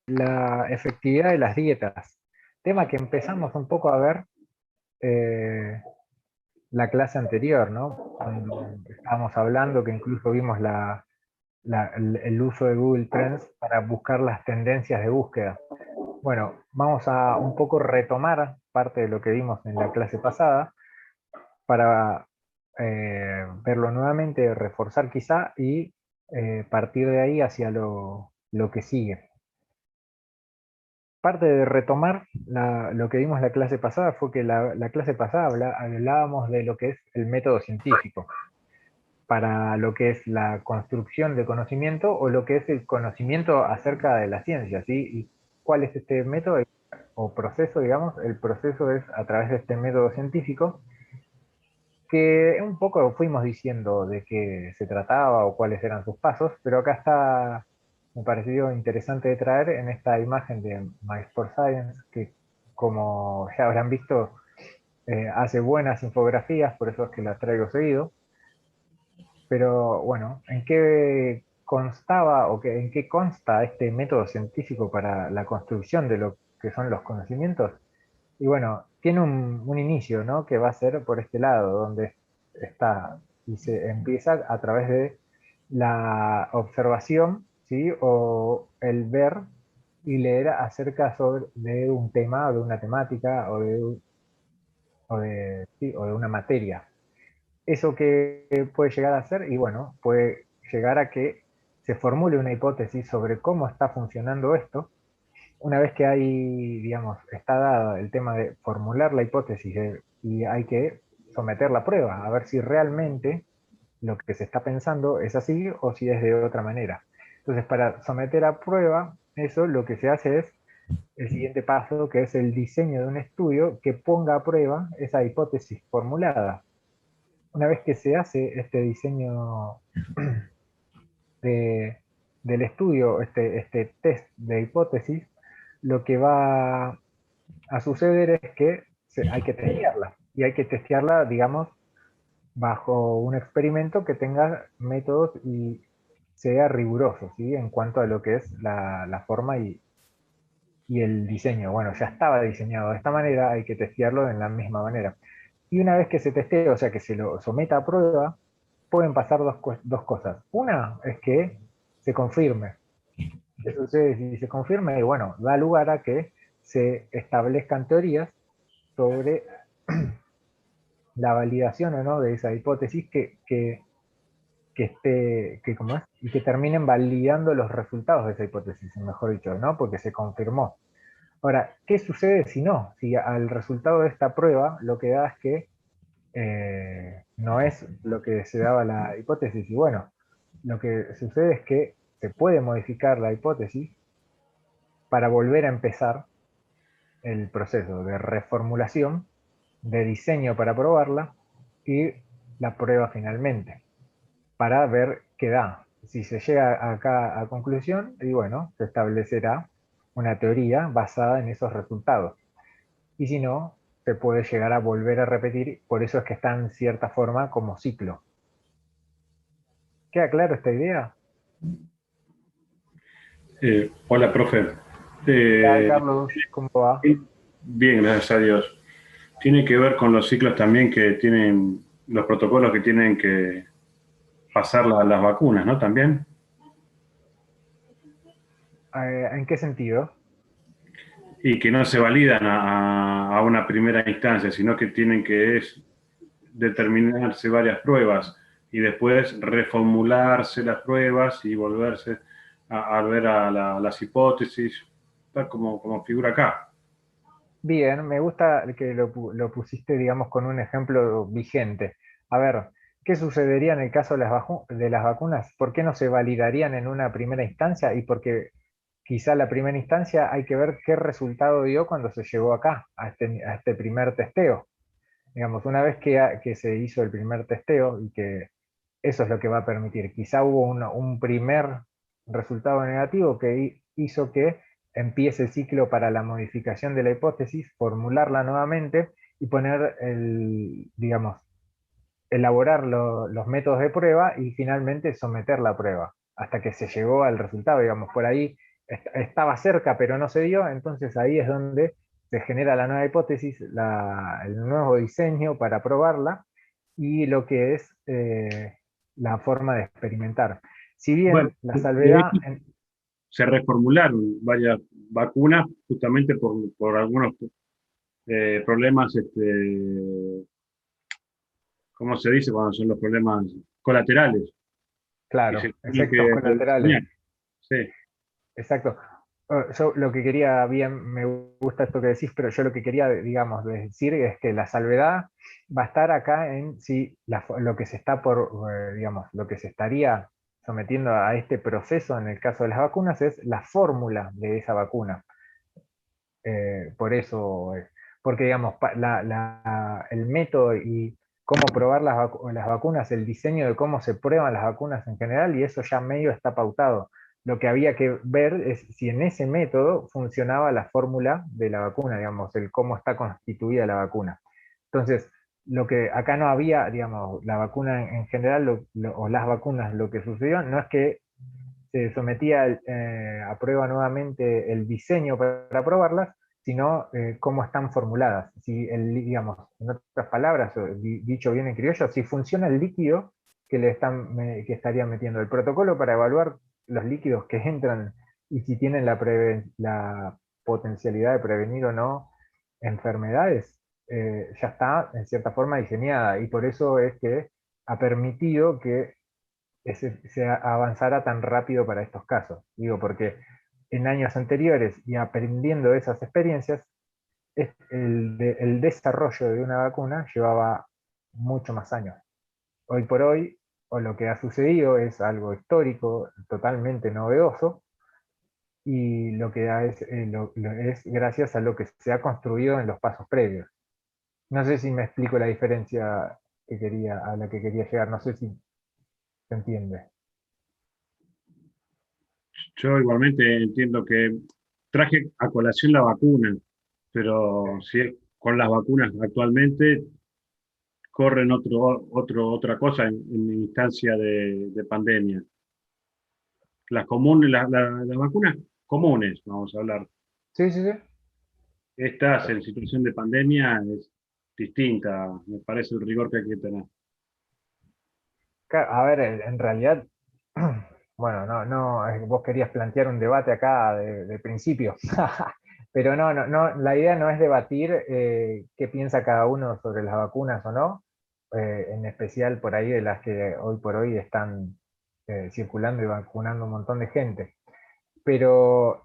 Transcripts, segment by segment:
la efectividad de las dietas, tema que empezamos un poco a ver eh, la clase anterior, ¿no? Cuando estábamos hablando, que incluso vimos el uso de Google Trends para buscar las tendencias de búsqueda. Bueno, vamos a un poco retomar parte de lo que vimos en la clase pasada para verlo nuevamente, reforzar quizá y partir de ahí hacia lo que sigue. Parte de retomar lo que vimos la clase pasada fue que la clase pasada hablábamos de lo que es el método científico para lo que es la construcción de conocimiento o lo que es el conocimiento acerca de la ciencia, ¿sí? ¿Y cuál es este método o proceso, digamos? El proceso es a través de este método científico que un poco fuimos diciendo de qué se trataba o cuáles eran sus pasos, pero acá está, me pareció interesante de traer en esta imagen de My Sport Science, que como ya habrán visto, hace buenas infografías, por eso es que las traigo seguido. Pero bueno, ¿en qué constaba o en qué consta este método científico para la construcción de lo que son los conocimientos? Y bueno, tiene un inicio, ¿no? Que va a ser por este lado, donde está y se empieza a través de la observación, ¿sí? O el ver y leer acerca de un tema, o de una temática, sí, o de una materia. ¿Eso que puede llegar a ser? Y bueno, puede llegar a que se formule una hipótesis sobre cómo está funcionando esto. Una vez que hay, digamos, está dado el tema de formular la hipótesis y hay que someter la prueba, a ver si realmente lo que se está pensando es así o si es de otra manera. Entonces, para someter a prueba eso, lo que se hace es el siguiente paso, que es el diseño de un estudio que ponga a prueba esa hipótesis formulada. Una vez que se hace este diseño de- del estudio, este test de hipótesis, lo que va a suceder es que hay que testearla. Y hay que testearla, digamos, bajo un experimento que tenga métodos y sea riguroso, ¿sí? En cuanto a lo que es la forma y el diseño. Bueno, ya estaba diseñado de esta manera, hay que testearlo en la misma manera. Y una vez que se testee, o sea, que se lo someta a prueba, pueden pasar dos cosas. Una es que se confirme. ¿Qué sucede si se confirma? Y bueno, da lugar a que se establezcan teorías sobre la validación o no de esa hipótesis ¿cómo es? Y que terminen validando los resultados de esa hipótesis, mejor dicho, ¿no? Porque se confirmó. Ahora, ¿qué sucede si no? Si al resultado de esta prueba lo que da es que no es lo que se daba la hipótesis. Y bueno, lo que sucede es que se puede modificar la hipótesis para volver a empezar el proceso de reformulación, de diseño para probarla y la prueba finalmente, para ver qué da. Si se llega acá a conclusión, y bueno, se establecerá una teoría basada en esos resultados. Y si no, se puede llegar a volver a repetir, por eso es que está en cierta forma como ciclo. ¿Queda claro esta idea? Hola, profe. ¿Qué tal, Eh, Carlos? ¿Cómo va? Bien, gracias a Dios. Tiene que ver con los ciclos también que tienen, los protocolos que tienen que pasar las vacunas, ¿no? También. ¿En qué sentido? Y que no se validan a una primera instancia, sino que tienen que determinarse varias pruebas y después reformularse las pruebas y volverse a ver las hipótesis, tal como figura acá. Bien, me gusta que lo pusiste, digamos, con un ejemplo vigente. A ver, ¿qué sucedería en el caso de de las vacunas? ¿Por qué no se validarían en una primera instancia? Y porque quizá la primera instancia hay que ver qué resultado dio cuando se llegó acá, a este primer testeo. Digamos, una vez que se hizo el primer testeo y que eso es lo que va a permitir. Quizá hubo un primer resultado negativo que hizo que empiece el ciclo para la modificación de la hipótesis, formularla nuevamente y poner digamos, elaborar los métodos de prueba y finalmente someter la prueba hasta que se llegó al resultado, digamos, por ahí estaba cerca pero no se dio, entonces ahí es donde se genera la nueva hipótesis, el nuevo diseño para probarla y lo que es la forma de experimentar. Si Bueno, bien la de salvedad, hecho, se reformularon varias vacunas justamente por algunos problemas, ¿cómo se dice cuando son los problemas colaterales? Y claro, se tienen efectos que colaterales, rediseñar. Sí. exacto. Yo lo que quería, bien, me gusta esto que decís, pero yo lo que quería, digamos, decir es que la salvedad va a estar acá en si lo que se está digamos, lo que se estaría sometiendo a este proceso en el caso de las vacunas es la fórmula de esa vacuna. Por eso, porque digamos, el método y cómo probar las vacunas, el diseño de cómo se prueban las vacunas en general, y eso ya medio está pautado. Lo que había que ver es si en ese método funcionaba la fórmula de la vacuna, digamos, el cómo está constituida la vacuna. Entonces, lo que acá no había, digamos, la vacuna en general, o las vacunas, lo que sucedió no es que se sometía a prueba nuevamente el diseño para probarlas, sino cómo están formuladas. Si digamos, en otras palabras, o dicho bien en criollo, si funciona el líquido que estaría metiendo. El protocolo para evaluar los líquidos que entran y si tienen la potencialidad de prevenir o no enfermedades, ya está en cierta forma diseñada y por eso es que ha permitido que se avanzara tan rápido para estos casos. Digo, porque en años anteriores y aprendiendo de esas experiencias, el desarrollo de una vacuna llevaba mucho más años. Hoy por hoy, o lo que ha sucedido es algo histórico, totalmente novedoso, y lo que es gracias a lo que se ha construido en los pasos previos. No sé si me explico la diferencia a la que quería llegar, no sé si se entiende. Yo igualmente entiendo que traje a colación la vacuna, pero si es con las vacunas actualmente corren otra cosa en instancia de pandemia. Las comunes, las vacunas comunes, vamos a hablar. Sí, sí, sí. Estas en situación de pandemia es distinta, me parece el rigor que hay que tener. A ver, en realidad, bueno, no, vos querías plantear un debate acá de principio, pero no, la idea no es debatir qué piensa cada uno sobre las vacunas o no, en especial por ahí de las que hoy por hoy están circulando y vacunando un montón de gente. Pero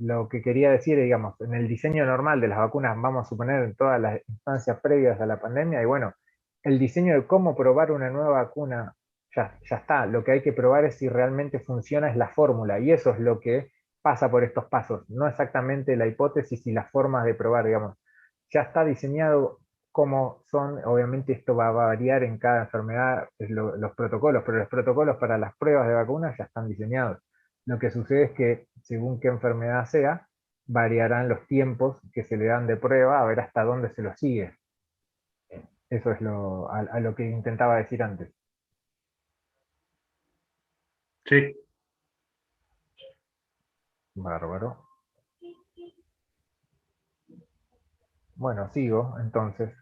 lo que quería decir, digamos, en el diseño normal de las vacunas, vamos a suponer en todas las instancias previas a la pandemia, y bueno, el diseño de cómo probar una nueva vacuna ya está. Lo que hay que probar es si realmente funciona, es la fórmula, y eso es lo que pasa por estos pasos, no exactamente la hipótesis y las formas de probar, digamos. Ya está diseñado cómo son, obviamente esto va a variar en cada enfermedad, los protocolos, pero los protocolos para las pruebas de vacunas ya están diseñados. Lo que sucede es que, según qué enfermedad sea, variarán los tiempos que se le dan de prueba a ver hasta dónde se lo sigue. Eso es a lo que intentaba decir antes. Sí, Bárbaro. Bueno, sigo entonces.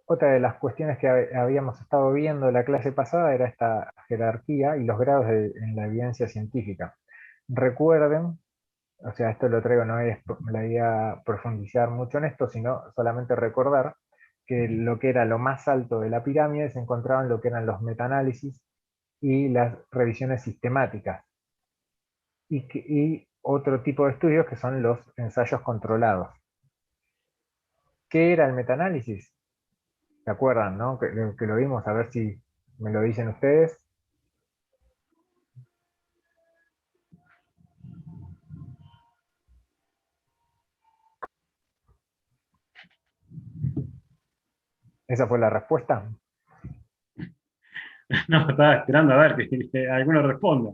Otra de las cuestiones que habíamos estado viendo en la clase pasada era esta jerarquía y los grados en la evidencia científica. Recuerden, o sea, esto lo traigo, no es la idea profundizar mucho en esto, sino solamente recordar que lo que era lo más alto de la pirámide se encontraba en lo que eran los metaanálisis y las revisiones sistemáticas, y otro tipo de estudios que son los ensayos controlados. ¿Qué era el metaanálisis? ¿Se acuerdan, no? Que lo vimos, a ver si me lo dicen ustedes. ¿Esa fue la respuesta? no, estaba esperando a ver que alguno responda.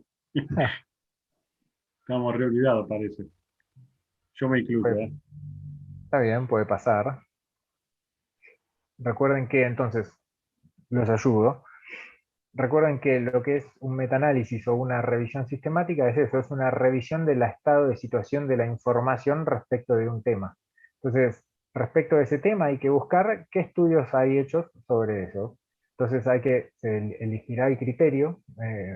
Estamos re olvidados, parece. Yo me incluyo, Pues, ¿eh? está bien, puede pasar. Recuerden que entonces los ayudo. Recuerden que lo que es un metaanálisis o una revisión sistemática es eso, es una revisión del estado de situación de la información respecto de un tema. Entonces, respecto de ese tema hay que buscar qué estudios hay hechos sobre eso. Entonces hay que elegir el criterio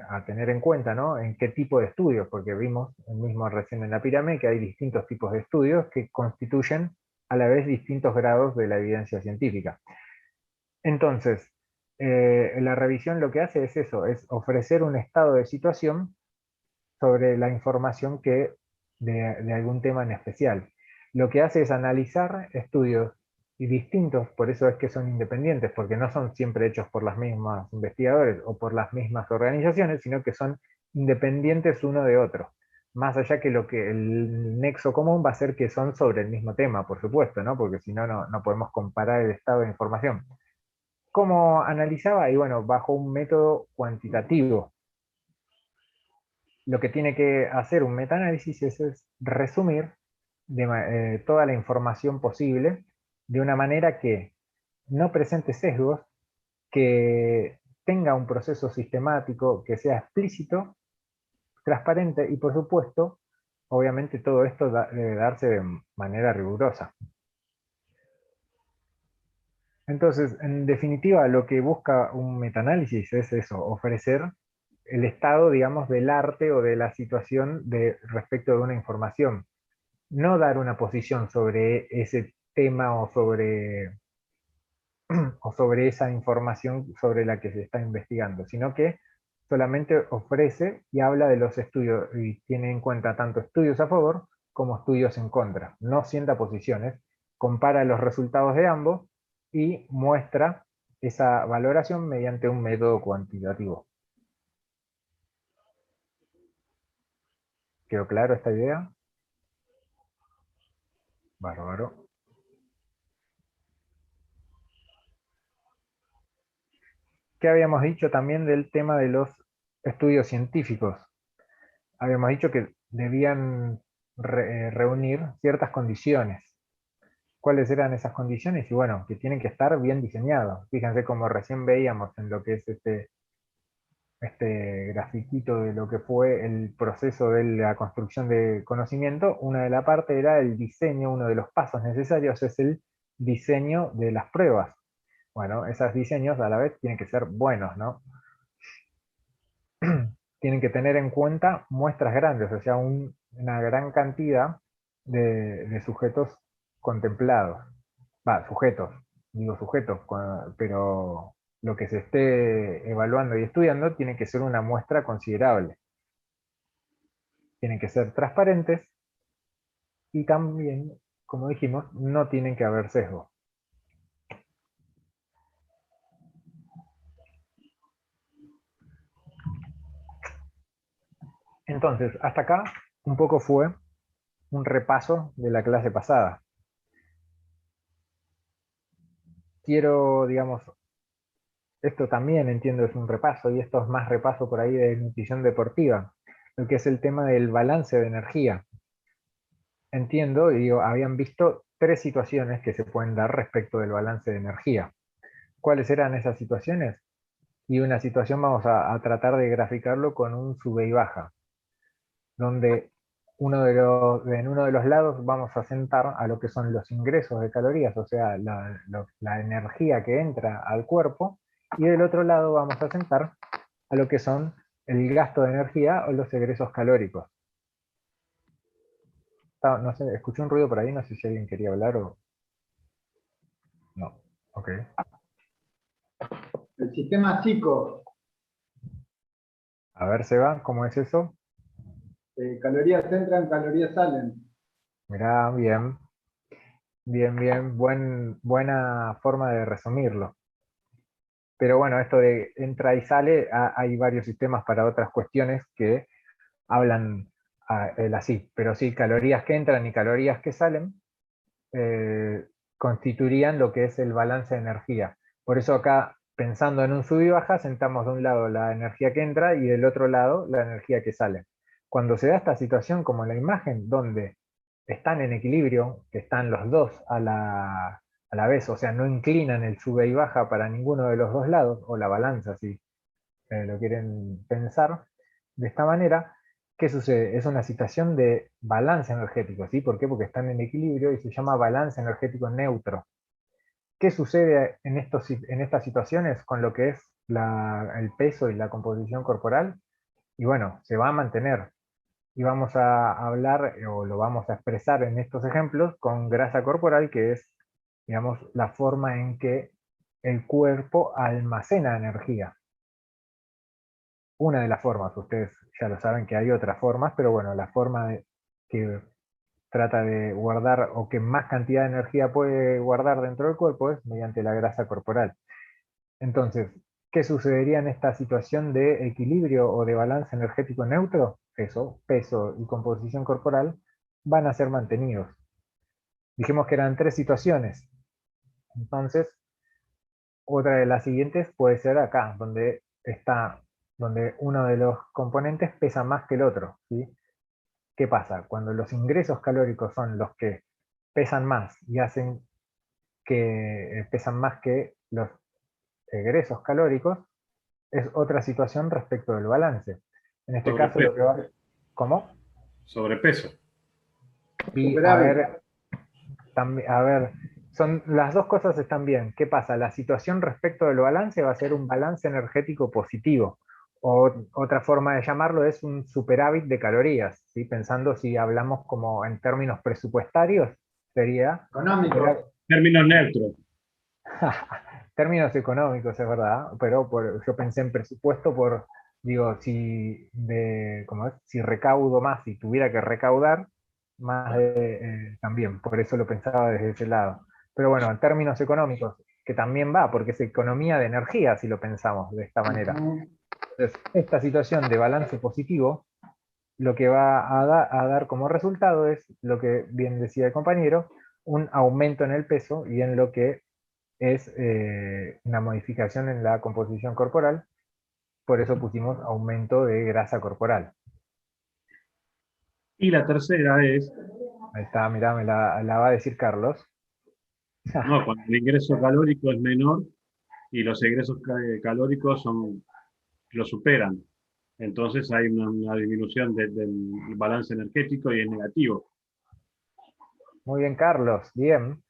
a tener en cuenta, ¿no? En qué tipo de estudios, porque vimos mismo recién en la pirámide que hay distintos tipos de estudios que constituyen a la vez distintos grados de la evidencia científica. Entonces, la revisión lo que hace es eso, es ofrecer un estado de situación sobre la información de algún tema en especial. Lo que hace es analizar estudios y distintos, por eso es que son independientes, porque no son siempre hechos por las mismas investigadores o por las mismas organizaciones, sino que son independientes uno de otro. Más allá que lo que el nexo común va a ser que son sobre el mismo tema, por supuesto, ¿no? Porque si no, no podemos comparar el estado de información. ¿Cómo analizaba? Y bueno, bajo un método cuantitativo. Lo que tiene que hacer un metaanálisis es resumir toda la información posible de una manera que no presente sesgos, que tenga un proceso sistemático, que sea explícito, transparente y por supuesto, obviamente todo esto debe darse de manera rigurosa. Entonces, en definitiva, lo que busca un metaanálisis es eso, ofrecer el estado, digamos, del arte o de la situación respecto de una información. No dar una posición sobre ese tema o sobre esa información sobre la que se está investigando, sino que solamente ofrece y habla de los estudios y tiene en cuenta tanto estudios a favor como estudios en contra. No sienta posiciones, compara los resultados de ambos y muestra esa valoración mediante un método cuantitativo. ¿Quedó claro esta idea? Bárbaro. ¿Qué habíamos dicho también del tema de los estudios científicos? Habíamos dicho que debían reunir ciertas condiciones. ¿Cuáles eran esas condiciones? Y bueno, que tienen que estar bien diseñados. Fíjense como recién veíamos en lo que es este grafiquito de lo que fue el proceso de la construcción de conocimiento. Una de la parte era el diseño, uno de los pasos necesarios es el diseño de las pruebas. Bueno, esos diseños a la vez tienen que ser buenos, ¿no? Tienen que tener en cuenta muestras grandes, o sea, una gran cantidad de sujetos contemplados. Va, sujetos, digo sujetos, pero lo que se esté evaluando y estudiando tiene que ser una muestra considerable. Tienen que ser transparentes y también, como dijimos, no tienen que haber sesgo. Entonces, hasta acá un poco fue un repaso de la clase pasada. Quiero, digamos, esto también entiendo es un repaso, y esto es más repaso por ahí de nutrición deportiva, lo que es el tema del balance de energía. Entiendo, y digo, habían visto tres situaciones que se pueden dar respecto del balance de energía. ¿Cuáles eran esas situaciones? Y una situación vamos a tratar de graficarlo con un sube y baja, donde en uno de los lados vamos a sentar a lo que son los ingresos de calorías, o sea, la energía que entra al cuerpo, y del otro lado vamos a sentar a lo que son el gasto de energía o los egresos calóricos. No sé, escuché un ruido por ahí, no sé si alguien quería hablar o no. Ok. El sistema psico, A ver, Seba, ¿cómo es eso? calorías entran, calorías salen. Mirá, bien, bien, bien, buena forma de resumirlo. Pero bueno, esto de entra y sale, hay varios sistemas para otras cuestiones que hablan así, pero sí, calorías que entran y calorías que salen constituirían lo que es el balance de energía. Por eso acá, pensando en un sub y baja, sentamos de un lado la energía que entra y del otro lado la energía que sale. Cuando se da esta situación como en la imagen, donde están en equilibrio, que están los dos a la vez, o sea, no inclinan el sube y baja para ninguno de los dos lados, o la balanza, si lo quieren pensar de esta manera. ¿Qué sucede? Es una situación de balance energético, ¿sí? ¿Por qué? Porque están en equilibrio y se llama balance energético neutro. ¿Qué sucede en estas situaciones con lo que es el peso y la composición corporal? Y bueno, se va a mantener. Y vamos a hablar, o lo vamos a expresar en estos ejemplos, con grasa corporal, que es, digamos, la forma en que el cuerpo almacena energía. Una de las formas, ustedes ya lo saben que hay otras formas, pero bueno, la forma que trata de guardar o que más cantidad de energía puede guardar dentro del cuerpo es mediante la grasa corporal. Entonces, ¿qué sucedería en esta situación de equilibrio o de balance energético neutro? Eso, peso y composición corporal van a ser mantenidos. Dijimos que eran tres situaciones. Entonces, otra de las siguientes puede ser acá, donde uno de los componentes pesa más que el otro, ¿sí? ¿Qué pasa? Cuando los ingresos calóricos son los que pesan más y hacen que pesan más que los egresos calóricos, es otra situación respecto del balance. En este caso lo que Sobrepeso. va... ¿Cómo? Sobrepeso. Y Superávit. a ver, las dos cosas están bien. ¿Qué pasa? La situación respecto del balance va a ser un balance energético positivo. O otra forma de llamarlo es un superávit de calorías, ¿sí? Pensando si hablamos como en términos presupuestarios, sería superávit. Económico. Términos neutros. Términos económicos, es verdad, pero yo pensé en presupuesto digo, ¿cómo es? Si recaudo más, si tuviera que recaudar, más también, por eso lo pensaba desde ese lado. Pero bueno, en términos económicos, que también va, porque es economía de energía, si lo pensamos de esta manera. Ujú. Entonces, esta situación de balance positivo, lo que va a dar como resultado es, lo que bien decía el compañero, un aumento en el peso y en lo que es una modificación en la composición corporal, por eso pusimos aumento de grasa corporal. Y la tercera es, Ahí está, mirá, la va a decir Carlos. no, cuando el ingreso calórico es menor y los egresos calóricos lo superan. Entonces hay una disminución del balance energético y es negativo. Muy bien, Carlos, bien.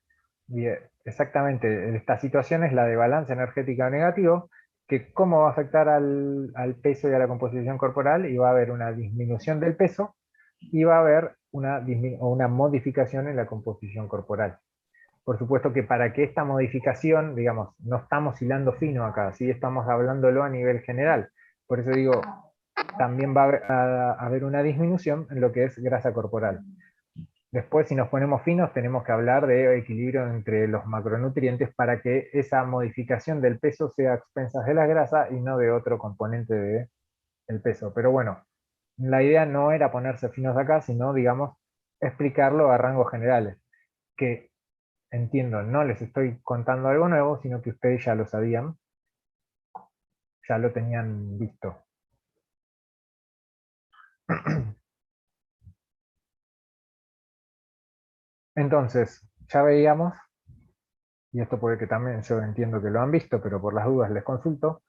Bien, exactamente, esta situación es la de balance energético negativo, que cómo va a afectar al peso y a la composición corporal, y va a haber una disminución del peso y va a haber una modificación en la composición corporal. Por supuesto que para que esta modificación, digamos, no estamos hilando fino acá, ¿sí? Estamos hablándolo a nivel general. Por eso digo, también va a haber una disminución en lo que es grasa corporal. Después, si nos ponemos finos, tenemos que hablar de equilibrio entre los macronutrientes para que esa modificación del peso sea a expensas de la grasa y no de otro componente del peso. Pero bueno, la idea no era ponerse finos acá, sino, digamos, explicarlo a rangos generales, que entiendo, no les estoy contando algo nuevo, sino que ustedes ya lo sabían, ya lo tenían visto. Entonces, ya veíamos, y esto puede que también yo entiendo que lo han visto, pero por las dudas les consulto,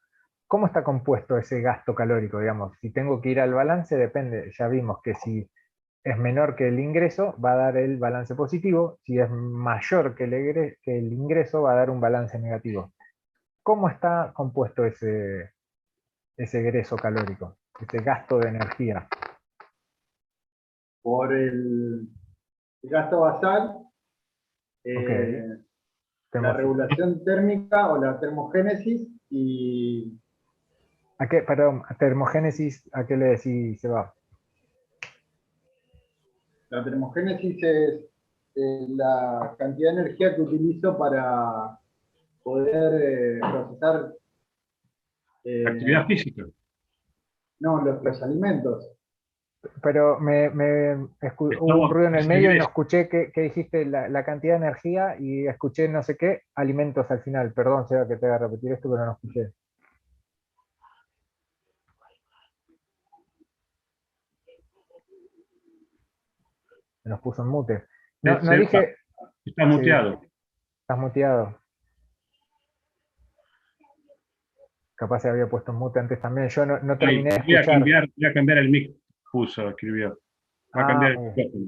¿cómo está compuesto ese gasto calórico? Digamos, si tengo que ir al balance, depende, ya vimos que si es menor que el ingreso, va a dar el balance positivo, si es mayor que el ingreso, va a dar un balance negativo. ¿Cómo está compuesto ese egreso calórico, ese gasto de energía? Por el gasto basal, Ok, eh, la tenemos, regulación térmica o la termogénesis y perdón, termogénesis, ¿a qué le decís, Seba? la termogénesis es la cantidad de energía que utilizo para poder procesar Actividad eh, física. no, los alimentos. Pero hubo un ruido en el Es medio y no egreso. escuché que dijiste la cantidad de energía y escuché no sé qué, alimentos al final. Perdón, Seba, que te haga repetir esto, pero no escuché. Se nos puso en mute. No, no Seba, dije, está sí, muteado. Estás muteado. Capaz se había puesto en mute antes también. Yo no terminé de escuchar. Voy a cambiar el mic, escribió. Va a cambiar el micrófono.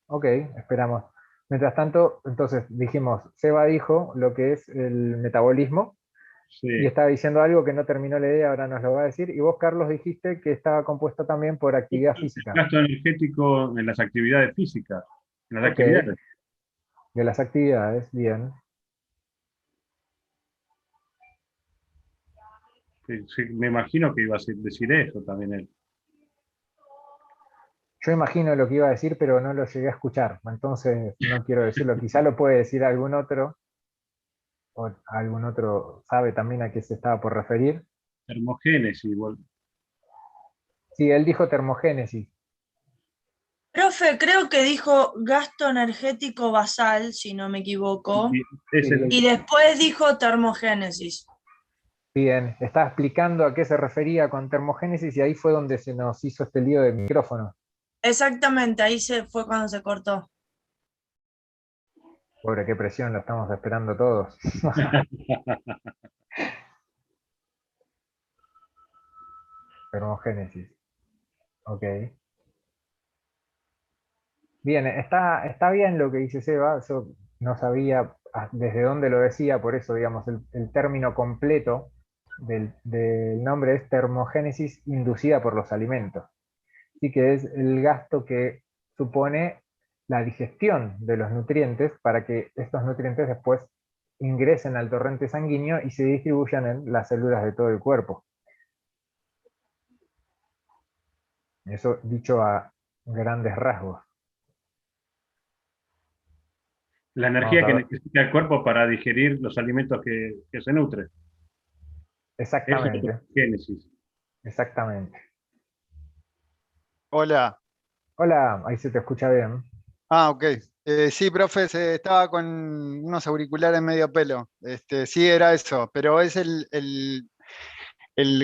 Ok, esperamos. Mientras tanto, entonces dijimos, Seba dijo lo que es el metabolismo Sí. y estaba diciendo algo que no terminó la idea, ahora nos lo va a decir. Y vos, Carlos, dijiste que estaba compuesto también por actividad física. Gasto energético en las actividades físicas. En las Ok, actividades. de las actividades, bien. Sí, me imagino que iba a decir eso también él. Yo imagino lo que iba a decir, pero no lo llegué a escuchar, entonces no quiero decirlo. Quizá lo puede decir algún otro, o algún otro sabe también a qué se estaba por referir. Termogénesis. Sí, él dijo termogénesis. Profe, creo que dijo gasto energético basal, si no me equivoco, y después dijo termogénesis. Bien, estaba explicando a qué se refería con termogénesis y ahí fue donde se nos hizo este lío de micrófono. Exactamente, ahí fue cuando se cortó. Pobre, qué presión, lo estamos esperando todos. Termogénesis. Ok. Bien, está bien lo que dice Seba, yo no sabía desde dónde lo decía, por eso, digamos, el término completo del nombre es termogénesis inducida por los alimentos. Así que es el gasto que supone la digestión de los nutrientes para que estos nutrientes después ingresen al torrente sanguíneo y se distribuyan en las células de todo el cuerpo. Eso dicho a grandes rasgos. La energía que necesita el cuerpo para digerir los alimentos que se nutren. Exactamente. Eso es termogénesis. Exactamente. Hola. Hola, ahí se te escucha bien. Ok. Sí, profe, estaba con unos auriculares medio pelo. Sí, era eso, pero es el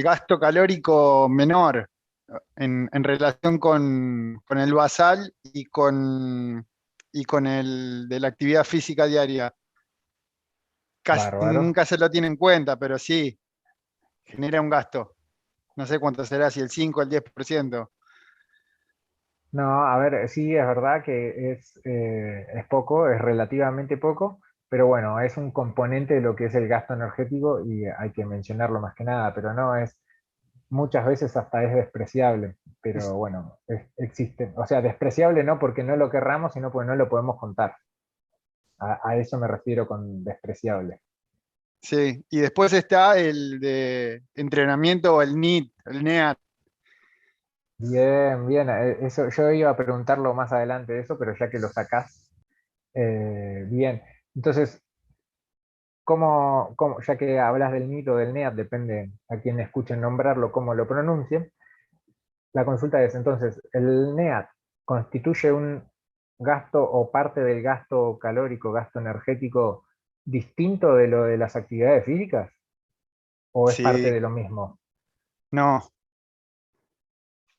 gasto calórico menor en relación con el basal y con el de la actividad física diaria. Casi Bárbaro. nunca se lo tiene en cuenta, pero sí, genera un gasto. No sé cuánto será, si el 5 o el 10%. No, a ver, sí, es verdad que es poco, es relativamente poco, pero bueno, es un componente de lo que es el gasto energético y hay que mencionarlo más que nada, pero no es, muchas veces hasta es despreciable, pero bueno, existe. O sea, despreciable no porque no lo querramos, sino porque no lo podemos contar. A eso me refiero con despreciable. Sí, y después está el de entrenamiento o el NEAT, el NEAT. Bien, bien, eso, yo iba a preguntarlo más adelante de eso, pero ya que lo sacás, bien. Entonces, ya que hablas del mito del NEAT, depende a quien escuchen nombrarlo, cómo lo pronuncien, la consulta es entonces, ¿el NEAT constituye un gasto o parte del gasto calórico, gasto energético distinto de lo de las actividades físicas? ¿O es parte Sí, de lo mismo? no,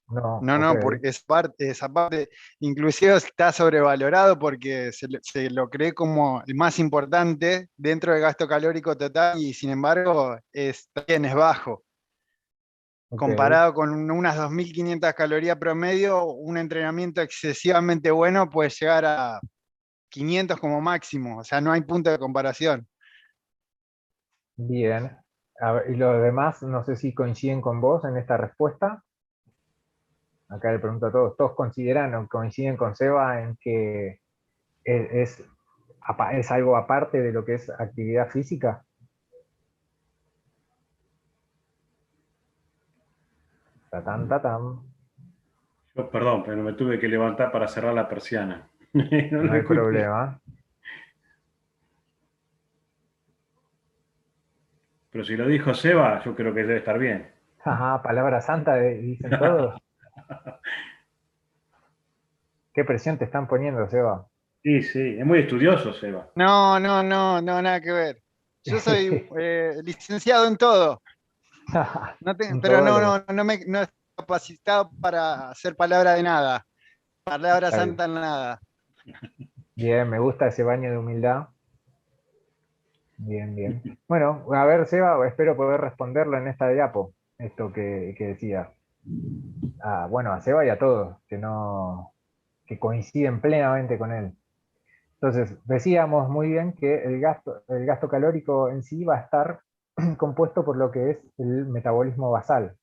No, ok. no, porque esa parte inclusive está sobrevalorado porque se lo cree como el más importante dentro del gasto calórico total y sin embargo también es bajo. Ok. Comparado con unas 2.500 calorías promedio, un entrenamiento excesivamente bueno puede llegar a 500 como máximo, o sea, no hay punto de comparación. Bien. A ver, y los demás, no sé si coinciden con vos en esta respuesta. Acá le pregunto a todos, ¿todos consideran o coinciden con Seba en que es algo aparte de lo que es actividad física? Tatán, tatán. Yo, perdón, pero me tuve que levantar para cerrar la persiana. No No lo hay escuché. problema. Pero si lo dijo Seba, yo creo que debe estar bien. Ajá, palabra santa, dicen todos. ¿Qué presión te están poniendo, Seba? Sí, sí, es muy estudioso, Seba. No, nada que ver. Yo soy licenciado en todo, Un pero todólogo. no estoy capacitado para hacer palabra de nada, palabra Está bien. santa en nada. Bien, me gusta ese baño de humildad. Bien, bien. Bueno, a ver, Seba, espero poder responderlo en esta diapo, esto que decía. Bueno, a Seba y a todos, que coinciden plenamente con él. Entonces, decíamos muy bien que el gasto calórico en sí va a estar compuesto por lo que es el metabolismo basal.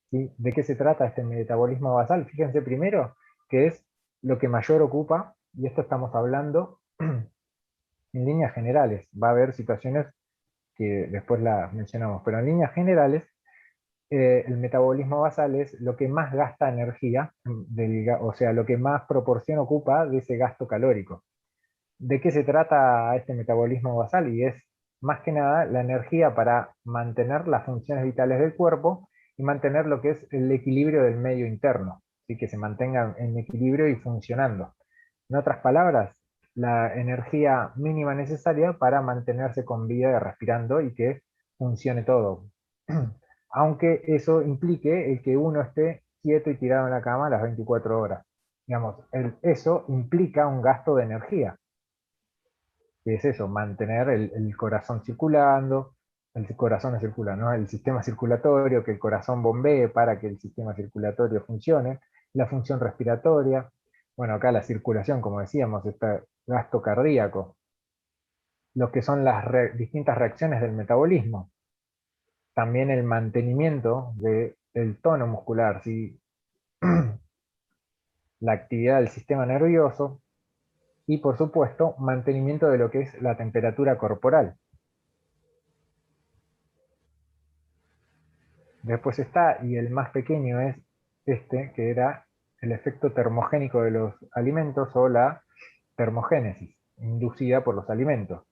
¿Sí? ¿De qué se trata este metabolismo basal? Fíjense primero que es lo que mayor ocupa, y esto estamos hablando en líneas generales. Va a haber situaciones que después las mencionamos, pero en líneas generales, el metabolismo basal es lo que más gasta energía, o sea, lo que más proporción ocupa de ese gasto calórico. ¿De qué se trata este metabolismo basal? Y es más que nada la energía para mantener las funciones vitales del cuerpo y mantener lo que es el equilibrio del medio interno, ¿sí? Que se mantenga en equilibrio y funcionando. En otras palabras, la energía mínima necesaria para mantenerse con vida, respirando y que funcione todo. Aunque eso implique el que uno esté quieto y tirado en la cama las 24 horas. Digamos, eso implica un gasto de energía, que es eso, mantener el corazón circulando, el corazón no circula, ¿no? El sistema circulatorio, que el corazón bombee para que el sistema circulatorio funcione, la función respiratoria, bueno, acá la circulación, como decíamos, está gasto cardíaco, lo que son las distintas reacciones del metabolismo, también el mantenimiento del tono muscular, ¿sí? La actividad del sistema nervioso y, por supuesto, mantenimiento de lo que es la temperatura corporal. Después está, y el más pequeño es este, que era el efecto termogénico de los alimentos o la termogénesis, inducida por los alimentos.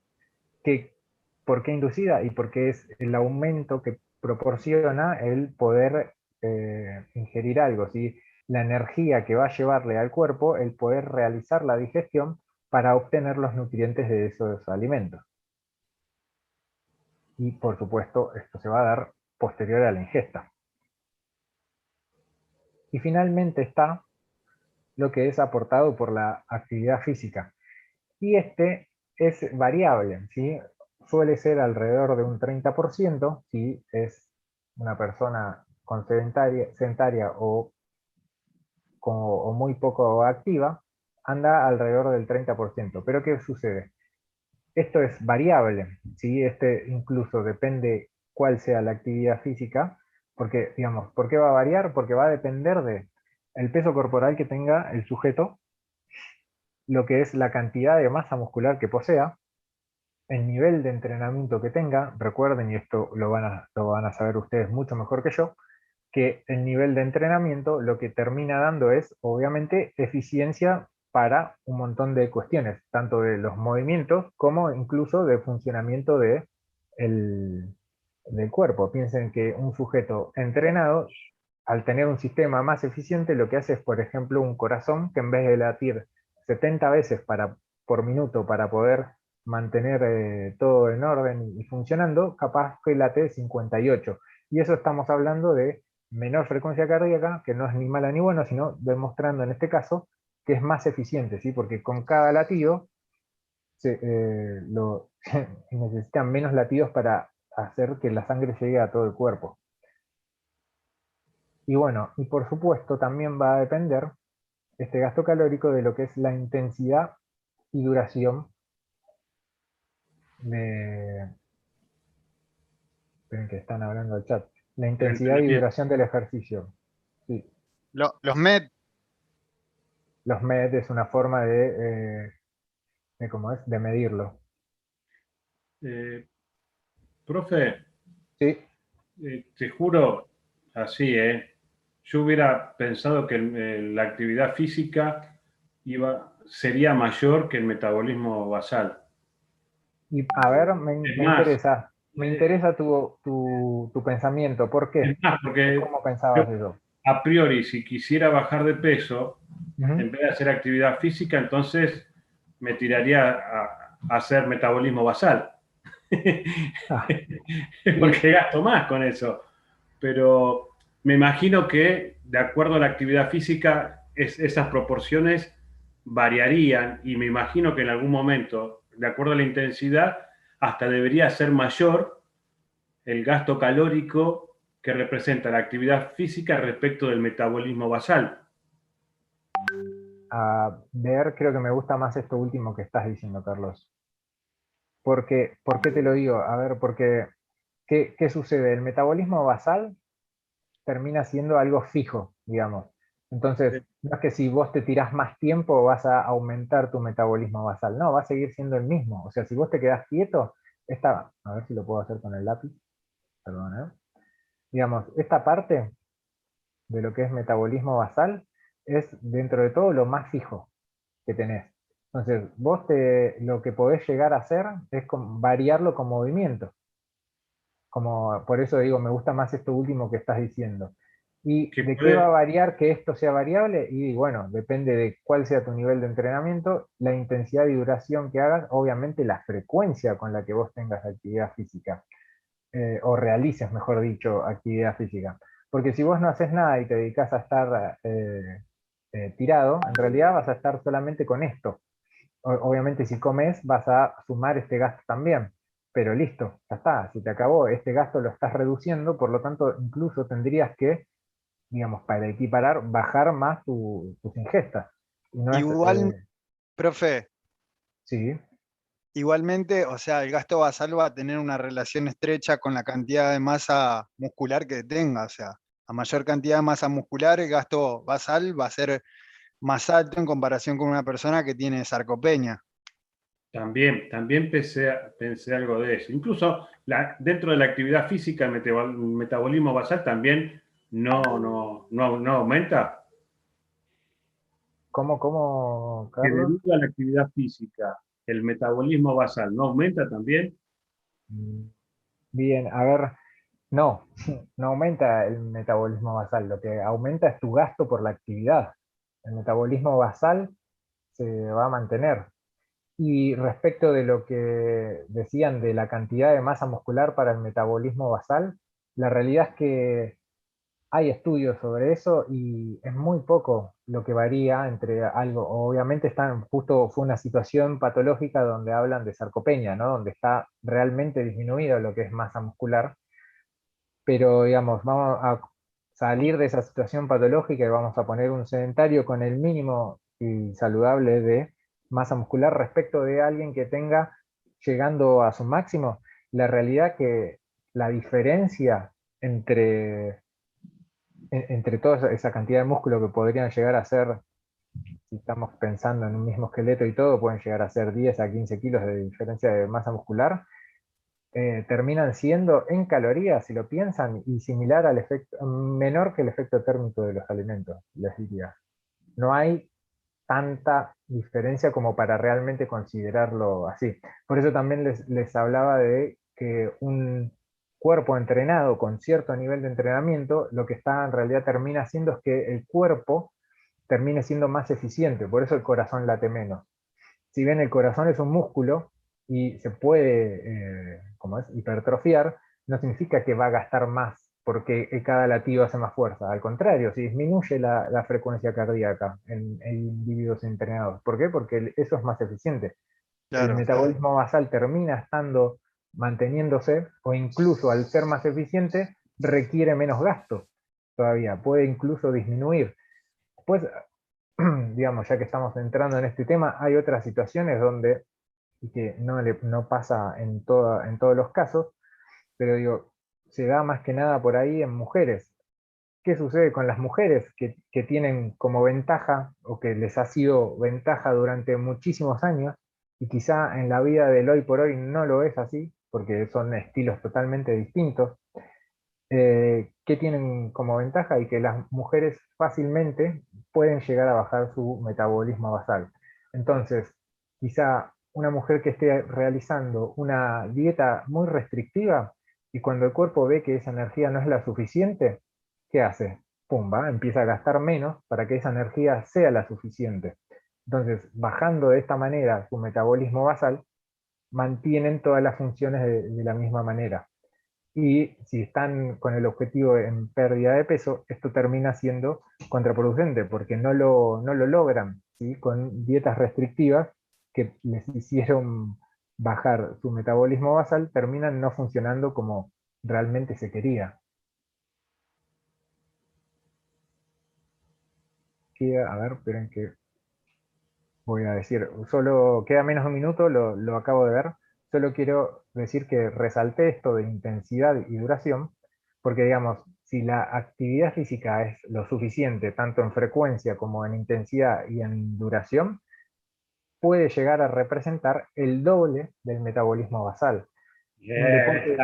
¿Por qué inducida? Y porque es el aumento que proporciona el poder ingerir algo, ¿sí? La energía que va a llevarle al cuerpo el poder realizar la digestión para obtener los nutrientes de esos alimentos. Y por supuesto, esto se va a dar posterior a la ingesta. Y finalmente está lo que es aportado por la actividad física. Y este es variable, ¿sí? Suele ser alrededor de un 30%, si es una persona con sedentaria o muy poco activa, anda alrededor del 30%. Pero ¿qué sucede? Esto es variable, ¿sí? Este incluso depende cuál sea la actividad física, porque, digamos, ¿por qué va a variar? Porque va a depender de el peso corporal que tenga el sujeto, lo que es la cantidad de masa muscular que posea, el nivel de entrenamiento que tenga. Recuerden, y esto lo van a saber ustedes mucho mejor que yo, que el nivel de entrenamiento lo que termina dando es, obviamente, eficiencia para un montón de cuestiones, tanto de los movimientos como incluso de funcionamiento del cuerpo. Piensen que un sujeto entrenado, al tener un sistema más eficiente, lo que hace es, por ejemplo, un corazón que en vez de latir 70 veces por minuto para poder mantener todo en orden y funcionando, capaz que late 58. Y eso estamos hablando de menor frecuencia cardíaca, que no es ni mala ni buena, sino demostrando en este caso que es más eficiente, ¿sí? Porque con cada latido necesitan menos latidos para hacer que la sangre llegue a todo el cuerpo. Y bueno, y por supuesto también va a depender este gasto calórico de lo que es la intensidad y duración de... Esperen que están hablando al chat. La intensidad y duración del ejercicio. Sí. Los MED. Los MED es una forma ¿cómo es? De medirlo. Profe, Sí. te juro, así, yo hubiera pensado que la actividad física sería mayor que el metabolismo basal. Y a ver, me interesa tu pensamiento. ¿Por qué? Es más, porque ¿Cómo pensabas eso? A priori, si quisiera bajar de peso, en vez de hacer actividad física, entonces me tiraría a hacer metabolismo basal. Porque gasto más con eso. Pero me imagino que, de acuerdo a la actividad física, esas proporciones variarían, y me imagino que en algún momento, de acuerdo a la intensidad, hasta debería ser mayor el gasto calórico que representa la actividad física respecto del metabolismo basal. A ver, creo que me gusta más esto último que estás diciendo, Carlos. Porque, ¿por qué te lo digo? A ver, porque, ¿qué sucede? El metabolismo basal termina siendo algo fijo, digamos. Entonces, no es que si vos te tirás más tiempo vas a aumentar tu metabolismo basal, no, va a seguir siendo el mismo. O sea, si vos te quedás quieto, a ver si lo puedo hacer con el lápiz, perdón, digamos, esta parte de lo que es metabolismo basal es dentro de todo lo más fijo que tenés. Entonces, lo que podés llegar a hacer es variarlo con movimiento. Como, por eso digo, me gusta más esto último que estás diciendo. ¿Y Que de qué va a puede, variar que esto sea variable? Y bueno, depende de cuál sea tu nivel de entrenamiento, la intensidad y duración que hagas, obviamente la frecuencia con la que vos tengas actividad física, o realices, mejor dicho, actividad física. Porque si vos no haces nada y te dedicas a estar tirado, en realidad vas a estar solamente con esto. Obviamente si comes vas a sumar este gasto también, pero listo, ya está, se te acabó, este gasto lo estás reduciendo, por lo tanto incluso tendrías que, digamos, para equiparar, bajar más tus ingestas. Y no es, Igual, profe, sí, igualmente, o sea, el gasto basal va a tener una relación estrecha con la cantidad de masa muscular que tenga. O sea, a mayor cantidad de masa muscular, el gasto basal va a ser más alto en comparación con una persona que tiene sarcopenia. también pensé algo de eso. Incluso dentro de la actividad física, el metabolismo basal también no aumenta. ¿cómo, Que Carlos? debido a la actividad física, el metabolismo basal no aumenta también. Mm, Bien, a ver, no, no aumenta el metabolismo basal, lo que aumenta es tu gasto por la actividad. El metabolismo basal se va a mantener. Y respecto de lo que decían de la cantidad de masa muscular para el metabolismo basal, la realidad es que hay estudios sobre eso y es muy poco lo que varía entre algo. Obviamente justo fue una situación patológica donde hablan de sarcopenia, ¿no? Donde está realmente disminuido lo que es masa muscular, pero digamos, vamos a salir de esa situación patológica y vamos a poner un sedentario con el mínimo y saludable de masa muscular respecto de alguien que tenga, llegando a su máximo, la realidad que la diferencia entre, entre toda esa cantidad de músculo que podrían llegar a ser, si estamos pensando en un mismo esqueleto y todo, pueden llegar a ser 10 a 15 kilos de diferencia de masa muscular, terminan siendo en calorías, si lo piensan, y similar al efecto, menor que el efecto térmico de los alimentos, les diría. No hay tanta diferencia como para realmente considerarlo así. Por eso también les hablaba de que un cuerpo entrenado con cierto nivel de entrenamiento, lo que está en realidad termina haciendo es que el cuerpo termine siendo más eficiente, por eso el corazón late menos. Si bien el corazón es un músculo y se puede, como es, hipertrofiar, no significa que va a gastar más porque cada latido hace más fuerza. Al contrario, si disminuye la frecuencia cardíaca en individuos entrenados. ¿Por qué? Porque eso es más eficiente. El Claro. metabolismo basal termina estando manteniéndose o incluso al ser más eficiente requiere menos gasto todavía, puede incluso disminuir. Pues digamos, ya que estamos entrando en este tema, hay otras situaciones donde, y que no pasa en todos los casos, pero digo, se da más que nada por ahí en mujeres. ¿Qué sucede con las mujeres que tienen como ventaja, o que les ha sido ventaja durante muchísimos años, y quizá en la vida del hoy por hoy no lo es así, porque son estilos totalmente distintos? ¿Qué tienen como ventaja? Y que las mujeres fácilmente pueden llegar a bajar su metabolismo basal. Entonces, quizá una mujer que esté realizando una dieta muy restrictiva y cuando el cuerpo ve que esa energía no es la suficiente, ¿qué hace? Pumba, empieza a gastar menos para que esa energía sea la suficiente. Entonces, bajando de esta manera su metabolismo basal, mantienen todas las funciones de la misma manera. Y si están con el objetivo en pérdida de peso, esto termina siendo contraproducente porque no lo logran, ¿sí? Con dietas restrictivas que les hicieron bajar su metabolismo basal, terminan no funcionando como realmente se quería. A ver, esperen que voy a decir, solo queda menos de un minuto, lo acabo de ver. Solo quiero decir que resalté esto de intensidad y duración, porque digamos, si la actividad física es lo suficiente, tanto en frecuencia como en intensidad y en duración, puede llegar a representar el doble del metabolismo basal. Un deporte,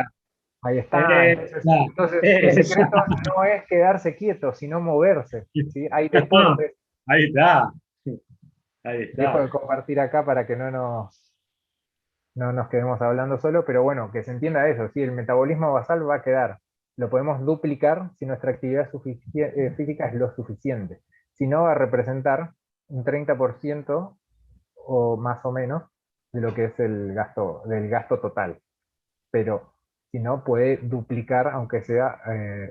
ahí está. Entonces, el secreto no es quedarse quieto, sino moverse. ¿Sí? Hay deportes. Ahí está. Ahí Dejo está. de compartir acá para que no nos quedemos hablando solo, pero bueno, que se entienda eso, ¿sí? El metabolismo basal va a quedar. Lo podemos duplicar si nuestra actividad física es lo suficiente. Si no, va a representar un 30% o más o menos de lo que es del gasto total. Pero si no, puede duplicar, aunque sea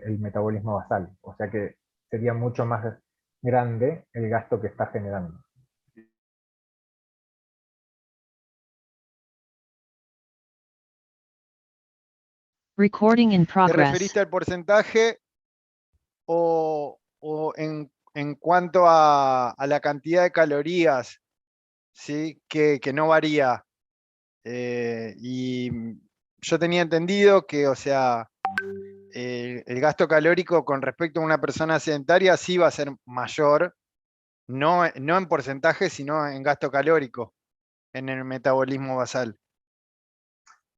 el metabolismo basal. O sea que sería mucho más grande el gasto que está generando. Recording in ¿Te progress. referiste al porcentaje o en cuanto a la cantidad de calorías, ¿sí? Que no varía? Y yo tenía entendido que, o sea, el gasto calórico con respecto a una persona sedentaria sí va a ser mayor, no en porcentaje, sino en gasto calórico, en el metabolismo basal.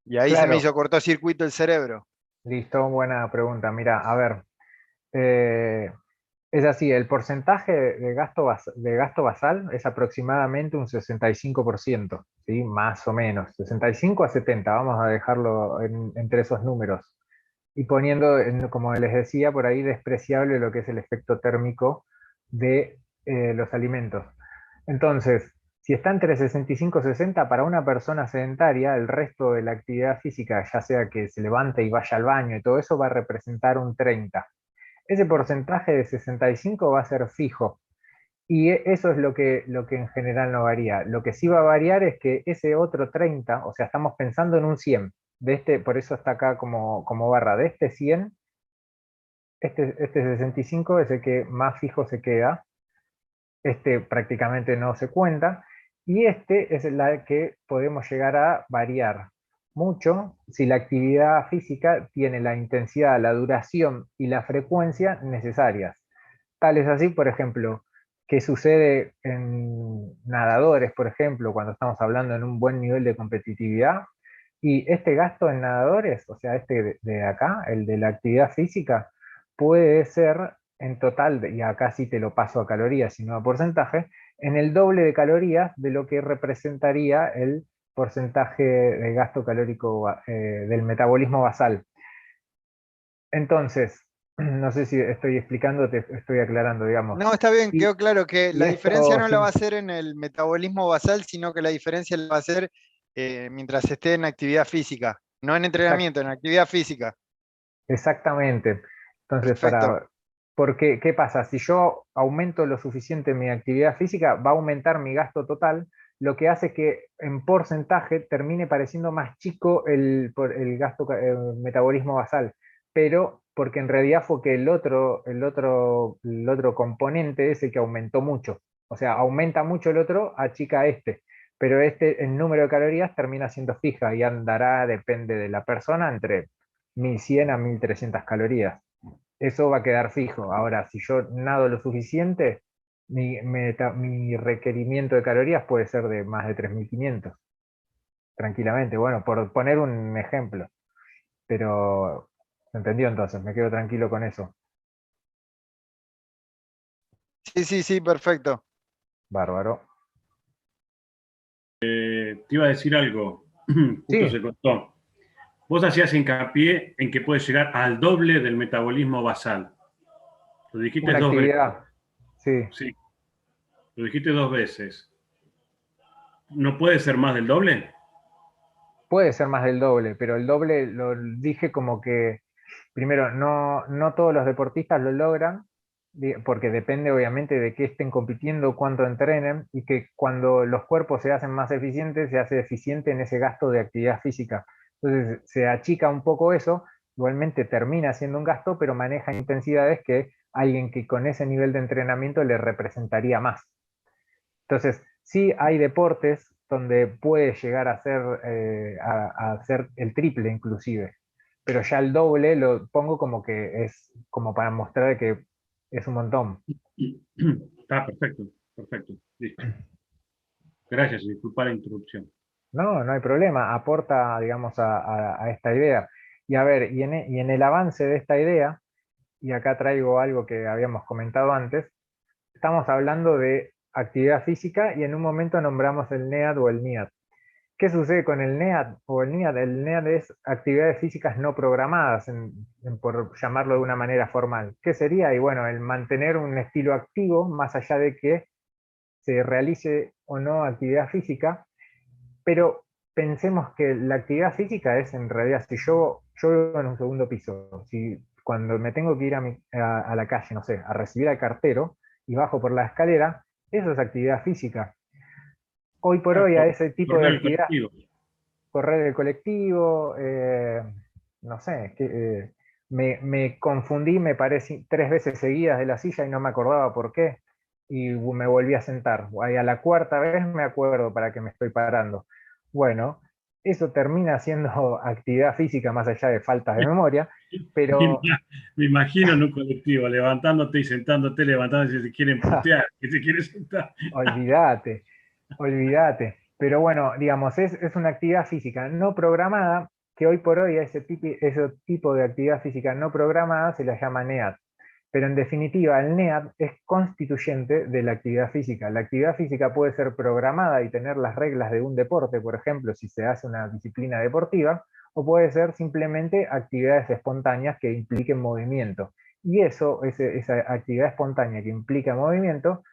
Y ahí se me Claro, hizo cortocircuito el cerebro. listo, buena pregunta. Mira, a ver, es así, el porcentaje de gasto basal es aproximadamente un 65%, ¿sí? Más o menos, 65 a 70, vamos a dejarlo entre esos números. Y poniendo, como les decía, por ahí despreciable lo que es el efecto térmico de los alimentos. Entonces, si está entre 65 y 60, para una persona sedentaria, el resto de la actividad física, ya sea que se levante y vaya al baño y todo eso, va a representar un 30. Ese porcentaje de 65 va a ser fijo. Y eso es lo que en general no varía. Lo que sí va a variar es que ese otro 30, o sea, estamos pensando en un 100, por eso está acá como barra, de este 100, este 65 es el que más fijo se queda, este prácticamente no se cuenta, y este es la que podemos llegar a variar mucho si la actividad física tiene la intensidad, la duración y la frecuencia necesarias. Tal es así, por ejemplo, que sucede en nadadores, por ejemplo, cuando estamos hablando en un buen nivel de competitividad, y este gasto en nadadores, o sea, este de acá, el de la actividad física, puede ser en total, y acá sí te lo paso a calorías y no a porcentaje, en el doble de calorías de lo que representaría el porcentaje de gasto calórico del metabolismo basal. Entonces, no sé si estoy explicando, te estoy aclarando, digamos. No, está bien, Y, quedó claro que y la diferencia esto, no la va a hacer en el metabolismo basal, sino que la diferencia la va a hacer mientras esté en actividad física, no en entrenamiento, en actividad física. exactamente. Entonces, Perfecto. porque, ¿qué pasa? Si yo aumento lo suficiente mi actividad física, va a aumentar mi gasto total, lo que hace que en porcentaje termine pareciendo más chico el gasto, el metabolismo basal, pero porque en realidad fue que el otro componente es el que aumentó mucho. O sea, aumenta mucho el otro, achica este. Pero el número de calorías termina siendo fija y andará, depende de la persona, entre 1100 a 1300 calorías. Eso va a quedar fijo. Ahora, si yo nado lo suficiente, mi requerimiento de calorías puede ser de más de 3500, tranquilamente. Bueno, por poner un ejemplo. Pero, ¿se entendió entonces? Me quedo tranquilo con eso. Sí, sí, sí, perfecto. Bárbaro. Te iba a decir algo, justo Sí, se cortó. Vos hacías hincapié en que puede llegar al doble del metabolismo basal. Lo dijiste una dos veces. actividad. Sí, Sí, lo dijiste dos veces. ¿No puede ser más del doble? puede ser más del doble, pero el doble lo dije como que, primero, no todos los deportistas lo logran, porque depende obviamente de qué estén compitiendo, cuánto entrenen, y que cuando los cuerpos se hacen más eficientes, se hace eficiente en ese gasto de actividad física. Entonces se achica un poco eso, igualmente termina siendo un gasto, pero maneja intensidades que alguien que con ese nivel de entrenamiento le representaría más. Entonces, sí hay deportes donde puede llegar a ser, a hacer el triple inclusive, pero ya el doble lo pongo como que es como para mostrar que es un montón. Está perfecto, perfecto. Listo. Gracias y disculpa la interrupción. No, no hay problema, aporta, digamos, a esta idea. Y a ver, y en el avance de esta idea, y acá traigo algo que habíamos comentado antes, estamos hablando de actividad física y en un momento nombramos el NEAD o el NIAD. ¿Qué sucede con el NEAD o el NIAD? El NEAD es actividades físicas no programadas, por llamarlo de una manera formal. ¿Qué sería? Y bueno, el mantener un estilo activo más allá de que se realice o no actividad física, pero pensemos que la actividad física es en realidad, si yo vivo en un segundo piso, si cuando me tengo que ir a la calle, no sé, a recibir al cartero y bajo por la escalera, eso es actividad física. Hoy por hoy a ese tipo de actividad, correr el colectivo, no sé, me confundí, me paré 3 veces seguidas de la silla y no me acordaba por qué, y me volví a sentar. Ahí a la cuarta vez me acuerdo para que me estoy parando. Bueno, eso termina siendo actividad física más allá de faltas de memoria, pero Me imagino en un colectivo, levantándote y sentándote, levantándote, si se quieren putear, que se quieren sentar. olvídate, olvídate. Pero bueno, digamos, es una actividad física no programada, que hoy por hoy a ese tipo de actividad física no programada se la llama NEAD. Pero en definitiva, el NEAD es constituyente de la actividad física. La actividad física puede ser programada y tener las reglas de un deporte, por ejemplo, si se hace una disciplina deportiva, o puede ser simplemente actividades espontáneas que impliquen movimiento. Y eso, esa actividad espontánea que implica movimiento,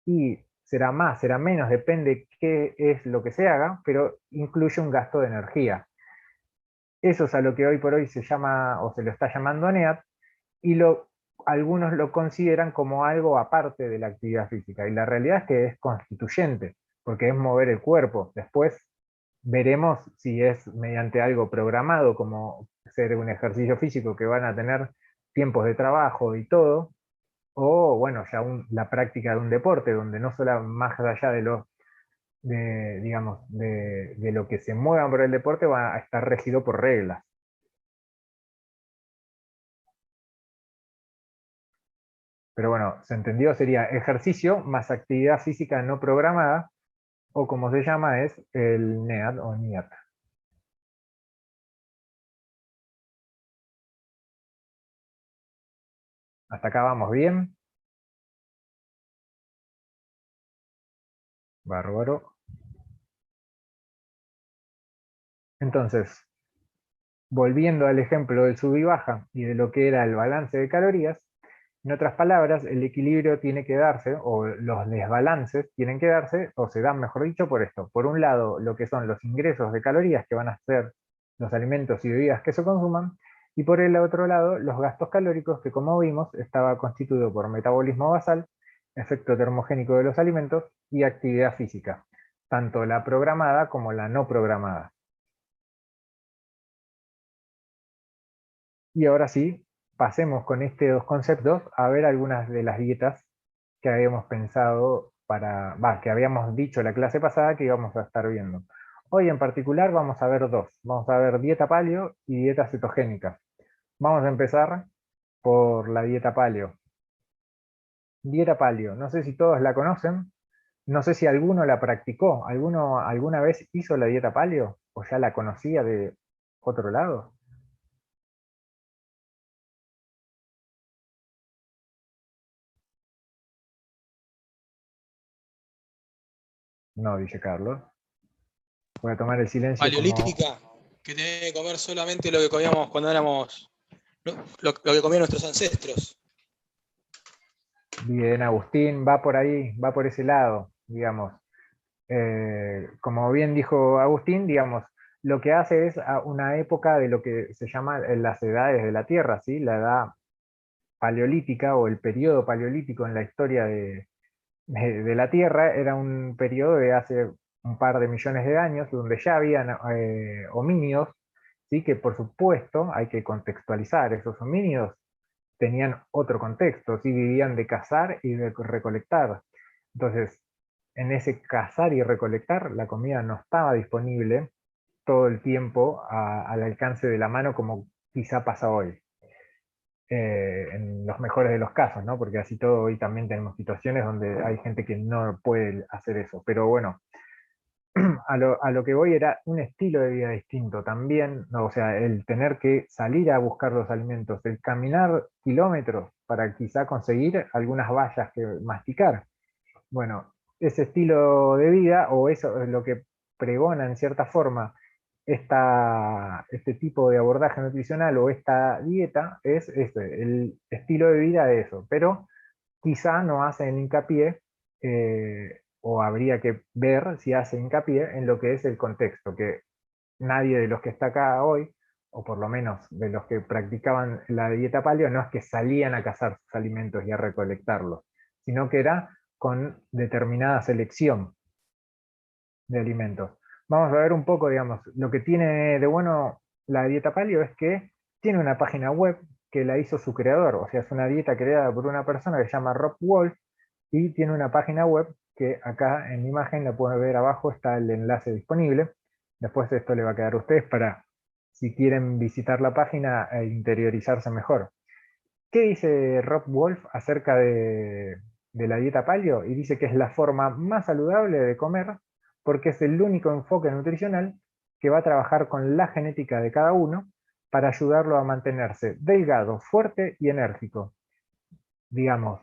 y será más, será menos, depende qué es lo que se haga, pero incluye un gasto de energía. Eso es a lo que hoy por hoy se llama, o se lo está llamando NEAD, y algunos lo consideran como algo aparte de la actividad física, y la realidad es que es constituyente, porque es mover el cuerpo. Después veremos si es mediante algo programado, como ser un ejercicio físico que van a tener tiempos de trabajo y todo, o bueno, ya la práctica de un deporte, donde no solo más allá digamos, de lo que se mueva por el deporte va a estar regido por reglas. Pero bueno, se entendió, sería ejercicio más actividad física no programada, o como se llama es el NEAD o NIAT. Hasta acá vamos bien. Bárbaro. Entonces, volviendo al ejemplo del sub y baja y de lo que era el balance de calorías, en otras palabras, el equilibrio tiene que darse, o los desbalances tienen que darse, o se dan, mejor dicho, por esto. Por un lado, lo que son los ingresos de calorías, que van a ser los alimentos y bebidas que se consuman, y por el otro lado, los gastos calóricos, que como vimos, estaba constituido por metabolismo basal, efecto termogénico de los alimentos y actividad física, tanto la programada como la no programada. Y ahora sí, pasemos con estos dos conceptos a ver algunas de las dietas que habíamos pensado que habíamos dicho la clase pasada que íbamos a estar viendo. Hoy en particular vamos a ver dos. Vamos a ver dieta paleo y dieta cetogénica. Vamos a empezar por la dieta paleo. Dieta paleo, no sé si todos la conocen, no sé si alguno la practicó, ¿alguno alguna vez hizo la dieta paleo o ya la conocía de otro lado? No, dice Carlos. Voy a tomar el silencio Paleolítica, que tenía que comer solamente lo que comíamos cuando éramos, lo que comían nuestros ancestros. Bien, Agustín, va por ahí, va por ese lado, digamos. Como bien dijo Agustín, digamos, lo que hace es una época de lo que se llama las edades de la Tierra, ¿sí? La edad paleolítica o el periodo paleolítico en la historia de la Tierra era un periodo de hace un par de millones de años, donde ya habían homínidos, ¿sí? Que por supuesto hay que contextualizar, esos homínidos tenían otro contexto, ¿sí? Vivían de cazar y de recolectar. Entonces, en ese cazar y recolectar, la comida no estaba disponible todo el tiempo al alcance de la mano como quizá pasa hoy. En los mejores de los casos, ¿no? Porque así todo hoy también tenemos situaciones donde hay gente que no puede hacer eso. Pero bueno, a lo que voy era un estilo de vida distinto también, ¿no? O sea, el tener que salir a buscar los alimentos, el caminar kilómetros para quizá conseguir algunas bayas que masticar. Bueno, ese estilo de vida, o eso es lo que pregona en cierta forma este tipo de abordaje nutricional o esta dieta, es el estilo de vida de eso, pero quizá no hacen hincapié, o habría que ver si hace hincapié en lo que es el contexto, que nadie de los que está acá hoy, o por lo menos de los que practicaban la dieta paleo, no es que salían a cazar sus alimentos y a recolectarlos, sino que era con determinada selección de alimentos. Vamos a ver un poco, digamos, lo que tiene de bueno la dieta paleo es que tiene una página web que la hizo su creador, o sea, es una dieta creada por una persona que se llama Rob Wolf, y tiene una página web que acá en imagen la pueden ver abajo, está el enlace disponible. Después esto le va a quedar a ustedes para, si quieren visitar la página e interiorizarse mejor. ¿Qué dice Rob Wolf acerca de la dieta paleo? Y dice que es la forma más saludable de comer porque es el único enfoque nutricional que va a trabajar con la genética de cada uno para ayudarlo a mantenerse delgado, fuerte y enérgico. Digamos,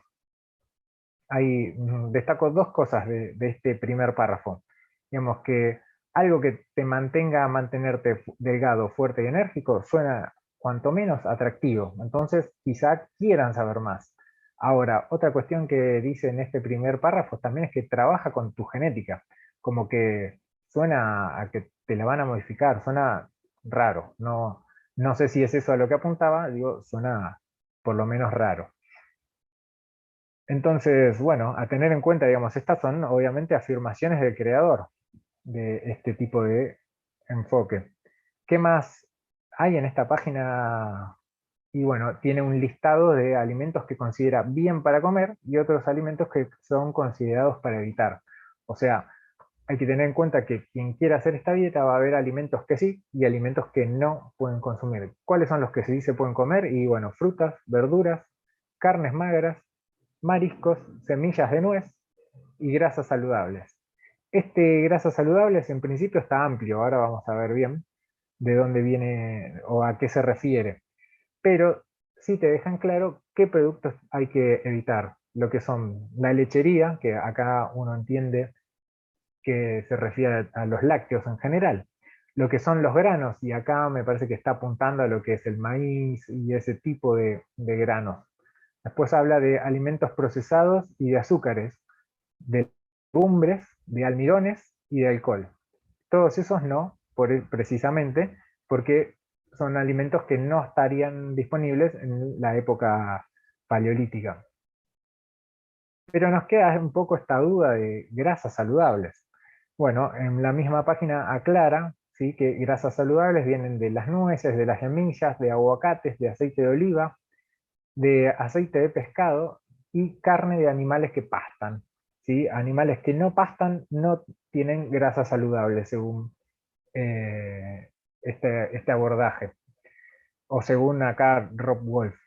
ahí destaco dos cosas de este primer párrafo. Digamos que algo que te mantenga a mantenerte delgado, fuerte y enérgico suena cuanto menos atractivo. Entonces quizá quieran saber más. Ahora, otra cuestión que dice en este primer párrafo también es que trabaja con tu genética. Como que suena a que te la van a modificar, suena raro. No, no sé si es eso a lo que apuntaba, digo, suena por lo menos raro. Entonces, bueno, a tener en cuenta, digamos, estas son obviamente afirmaciones del creador de este tipo de enfoque. ¿Qué más hay en esta página? Y bueno, tiene un listado de alimentos que considera bien para comer y otros alimentos que son considerados para evitar. O sea, hay que tener en cuenta que quien quiera hacer esta dieta va a haber alimentos que sí y alimentos que no pueden consumir. ¿Cuáles son los que sí se pueden comer? Y bueno, frutas, verduras, carnes magras, mariscos, semillas de nuez y grasas saludables. Este grasas saludables en principio está amplio, ahora vamos a ver bien de dónde viene o a qué se refiere, pero sí te dejan claro qué productos hay que evitar, lo que son la lechería, que acá uno entiende que se refiere a los lácteos en general, lo que son los granos, y acá me parece que está apuntando a lo que es el maíz y ese tipo de granos. Después habla de alimentos procesados y de azúcares, de legumbres, de almidones y de alcohol. Todos esos no, precisamente, porque son alimentos que no estarían disponibles en la época paleolítica. Pero nos queda un poco esta duda de grasas saludables. Bueno, en la misma página aclara, ¿sí?, que grasas saludables vienen de las nueces, de las semillas, de aguacates, de aceite de oliva, de aceite de pescado y carne de animales que pastan. ¿Sí? Animales que no pastan no tienen grasa saludable, según este abordaje, o según acá Rob Wolf.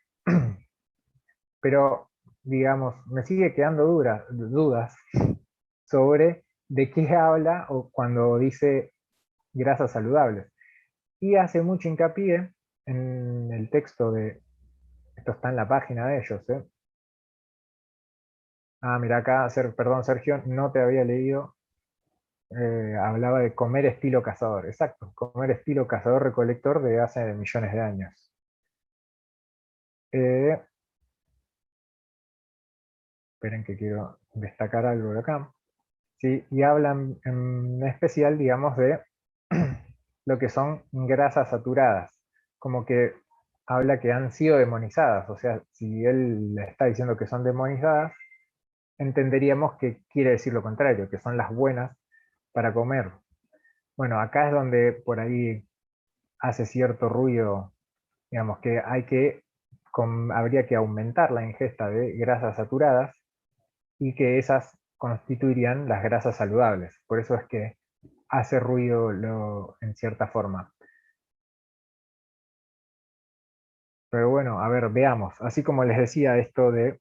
Pero, digamos, me sigue quedando dudas sobre de qué habla o cuando dice grasas saludables. Y hace mucho hincapié en el texto de, esto está en la página de ellos, ¿eh? Ah, mira acá, perdón Sergio, no te había leído, hablaba de comer estilo cazador, exacto, comer estilo cazador-recolector de hace millones de años. Esperen que quiero destacar algo de acá. ¿Sí? Y hablan en especial, digamos, de lo que son grasas saturadas, como que habla que han sido demonizadas. O sea, si él le está diciendo que son demonizadas, entenderíamos que quiere decir lo contrario, que son las buenas para comer. Bueno, acá es donde por ahí hace cierto ruido, digamos que habría que aumentar la ingesta de grasas saturadas y que esas constituirían las grasas saludables. Por eso es que hace ruido en cierta forma. Pero bueno, a ver, veamos. Así como les decía esto de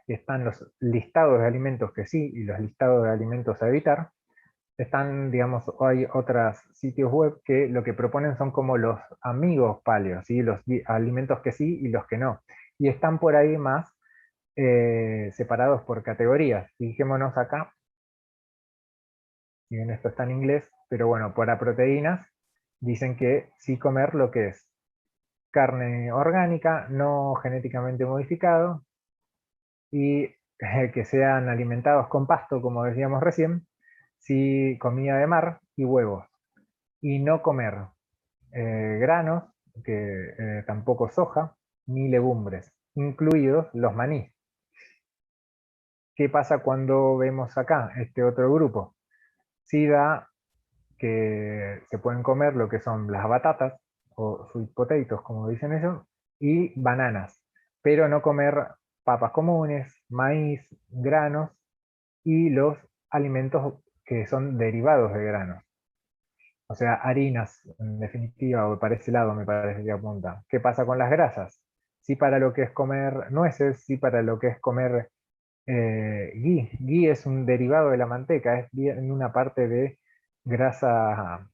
que están los listados de alimentos que sí y los listados de alimentos a evitar, están, digamos, hay otros sitios web que lo que proponen son como los amigos paleo, ¿sí? Los alimentos que sí y los que no. Y están por ahí más separados por categorías. Fijémonos acá, si bien esto está en inglés, pero bueno, para proteínas dicen que sí comer lo que es carne orgánica, no genéticamente modificado, y que sean alimentados con pasto, como decíamos recién, sí comida de mar y huevos. Y no comer granos, que tampoco soja, ni legumbres, incluidos los maní. ¿Qué pasa cuando vemos acá este otro grupo? Sí da que se pueden comer lo que son las batatas, o sweet potatoes, como dicen ellos, y bananas, pero no comer papas comunes, maíz, granos y los alimentos que son derivados de granos. O sea, harinas, en definitiva, o para ese lado me parece que apunta. ¿Qué pasa con las grasas? Sí para lo que es comer nueces, sí para lo que es comer ghee. Ghee es un derivado de la manteca, es bien una parte de grasa,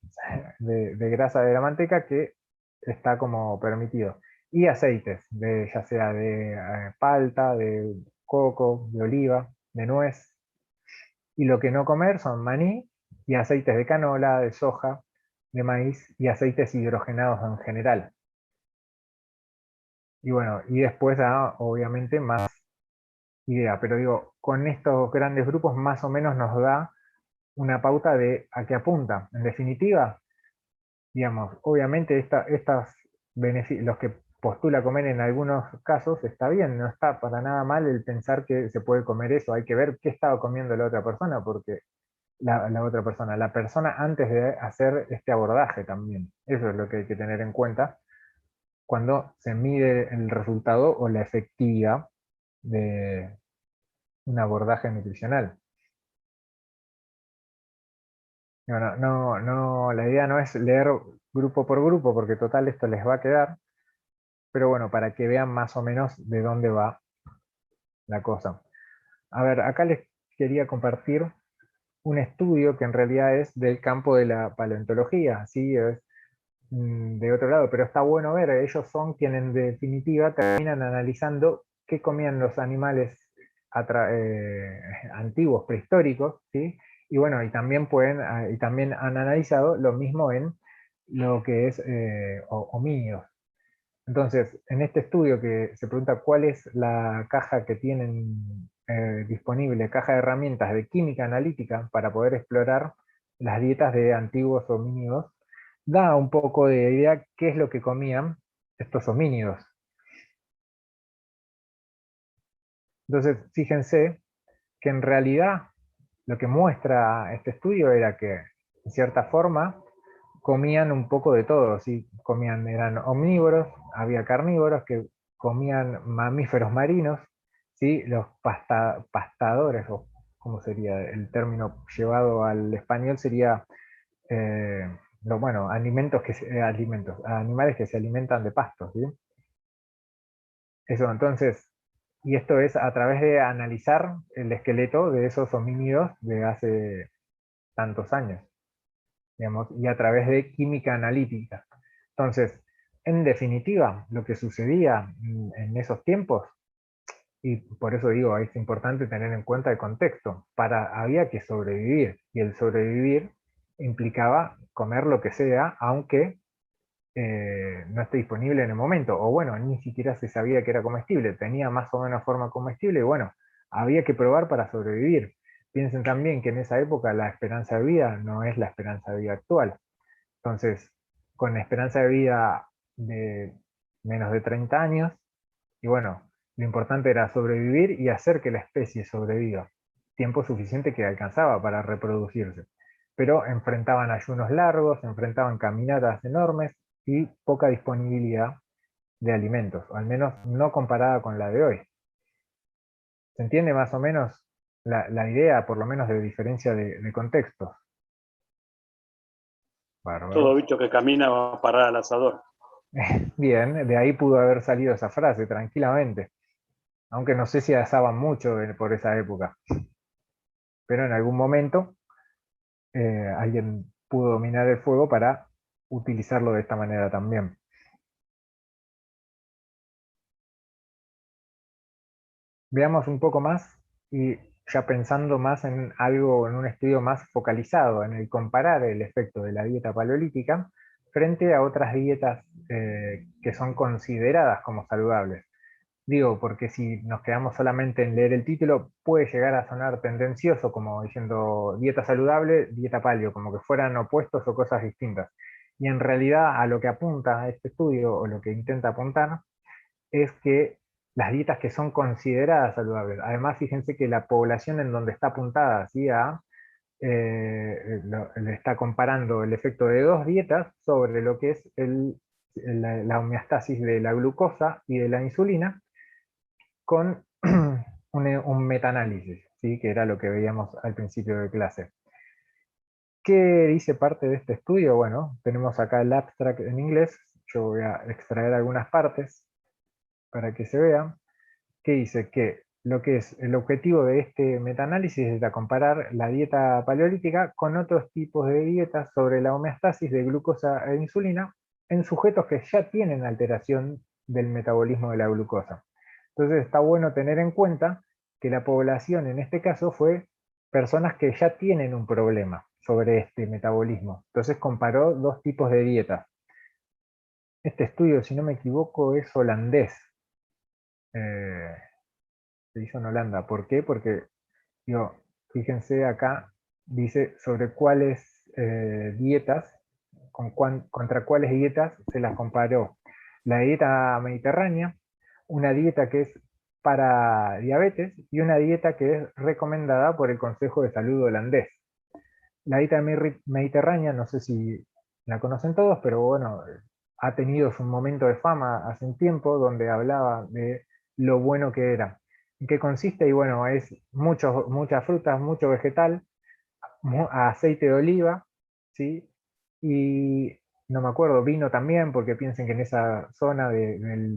de grasa de la manteca que está como permitido. Y aceites, ya sea de palta, de coco, de oliva, de nuez. Y lo que no comer son maní y aceites de canola, de soja, de maíz y aceites hidrogenados en general. Y bueno, y después da obviamente más idea, pero digo, con estos grandes grupos más o menos nos da una pauta de a qué apunta. En definitiva, digamos, obviamente los que postula comer en algunos casos está bien, no está para nada mal el pensar que se puede comer eso, hay que ver qué estaba comiendo la otra persona, porque la persona antes de hacer este abordaje también. Eso es lo que hay que tener en cuenta cuando se mide el resultado o la efectividad de un abordaje nutricional. Bueno, la idea no es leer grupo por grupo, porque total esto les va a quedar, pero bueno, para que vean más o menos de dónde va la cosa. A ver, acá les quería compartir un estudio que en realidad es del campo de la paleontología, ¿sí? Es de otro lado, pero está bueno ver, ellos son quienes en definitiva terminan analizando qué comían los animales antiguos, prehistóricos, ¿sí? Y bueno, y también han analizado lo mismo en lo que es homínidos. Entonces, en este estudio que se pregunta cuál es la caja que tienen disponible, caja de herramientas de química analítica para poder explorar las dietas de antiguos homínidos, da un poco de idea qué es lo que comían estos homínidos. Entonces, fíjense que en realidad lo que muestra este estudio era que, en cierta forma, comían un poco de todo, ¿sí? Eran omnívoros, había carnívoros que comían mamíferos marinos, ¿sí? Los pastadores, o ¿cómo sería el término llevado al español? Sería, bueno, animales que se alimentan de pastos, ¿sí? Eso, entonces, y esto es a través de analizar el esqueleto de esos homínidos de hace tantos años, digamos, y a través de química analítica. Entonces, en definitiva, lo que sucedía en esos tiempos, y por eso digo, es importante tener en cuenta el contexto, había que sobrevivir, y el sobrevivir implicaba comer lo que sea, aunque no esté disponible en el momento, o bueno, ni siquiera se sabía que era comestible, tenía más o menos forma comestible, y bueno, había que probar para sobrevivir. Piensen también que en esa época la esperanza de vida no es la esperanza de vida actual. Entonces, con la esperanza de vida de menos de 30 años, y bueno, lo importante era sobrevivir y hacer que la especie sobreviva, tiempo suficiente que alcanzaba para reproducirse. Pero enfrentaban ayunos largos, enfrentaban caminatas enormes y poca disponibilidad de alimentos, o al menos no comparada con la de hoy. ¿Se entiende más o menos la idea, por lo menos de diferencia de contextos? Bárbaro. Todo bicho que camina va a parar al asador. Bien, de ahí pudo haber salido esa frase tranquilamente, aunque no sé si asaban mucho por esa época, pero en algún momento alguien pudo dominar el fuego para utilizarlo de esta manera también. Veamos un poco más y ya pensando más en algo, en un estudio más focalizado, en el comparar el efecto de la dieta paleolítica frente a otras dietas que son consideradas como saludables. Digo, porque si nos quedamos solamente en leer el título, puede llegar a sonar tendencioso, como diciendo dieta saludable, dieta paleo, como que fueran opuestos o cosas distintas. Y en realidad a lo que apunta este estudio, o lo que intenta apuntar, es que las dietas que son consideradas saludables, además fíjense que la población en donde está apuntada, ¿sí? Le está comparando el efecto de dos dietas sobre lo que es la homeostasis de la glucosa y de la insulina, con un metaanálisis, ¿sí? Que era lo que veíamos al principio de clase. ¿Qué dice parte de este estudio? Bueno, tenemos acá el abstract en inglés, yo voy a extraer algunas partes para que se vean, que dice que lo que es el objetivo de este metaanálisis es comparar la dieta paleolítica con otros tipos de dietas sobre la homeostasis de glucosa e insulina en sujetos que ya tienen alteración del metabolismo de la glucosa. Entonces está bueno tener en cuenta que la población en este caso fue personas que ya tienen un problema sobre este metabolismo. Entonces comparó dos tipos de dietas. Este estudio, si no me equivoco, es holandés. Se hizo en Holanda. ¿Por qué? Porque, digo, fíjense acá, dice sobre cuáles dietas, contra cuáles dietas se las comparó. La dieta mediterránea, una dieta que es para diabetes y una dieta que es recomendada por el Consejo de Salud holandés. La dieta mediterránea, no sé si la conocen todos, pero bueno, ha tenido su momento de fama hace un tiempo donde hablaba de lo bueno que era. ¿En qué consiste? Y bueno, es muchas frutas, mucho vegetal, aceite de oliva, ¿sí? Y no me acuerdo, vino también, porque piensen que en esa zona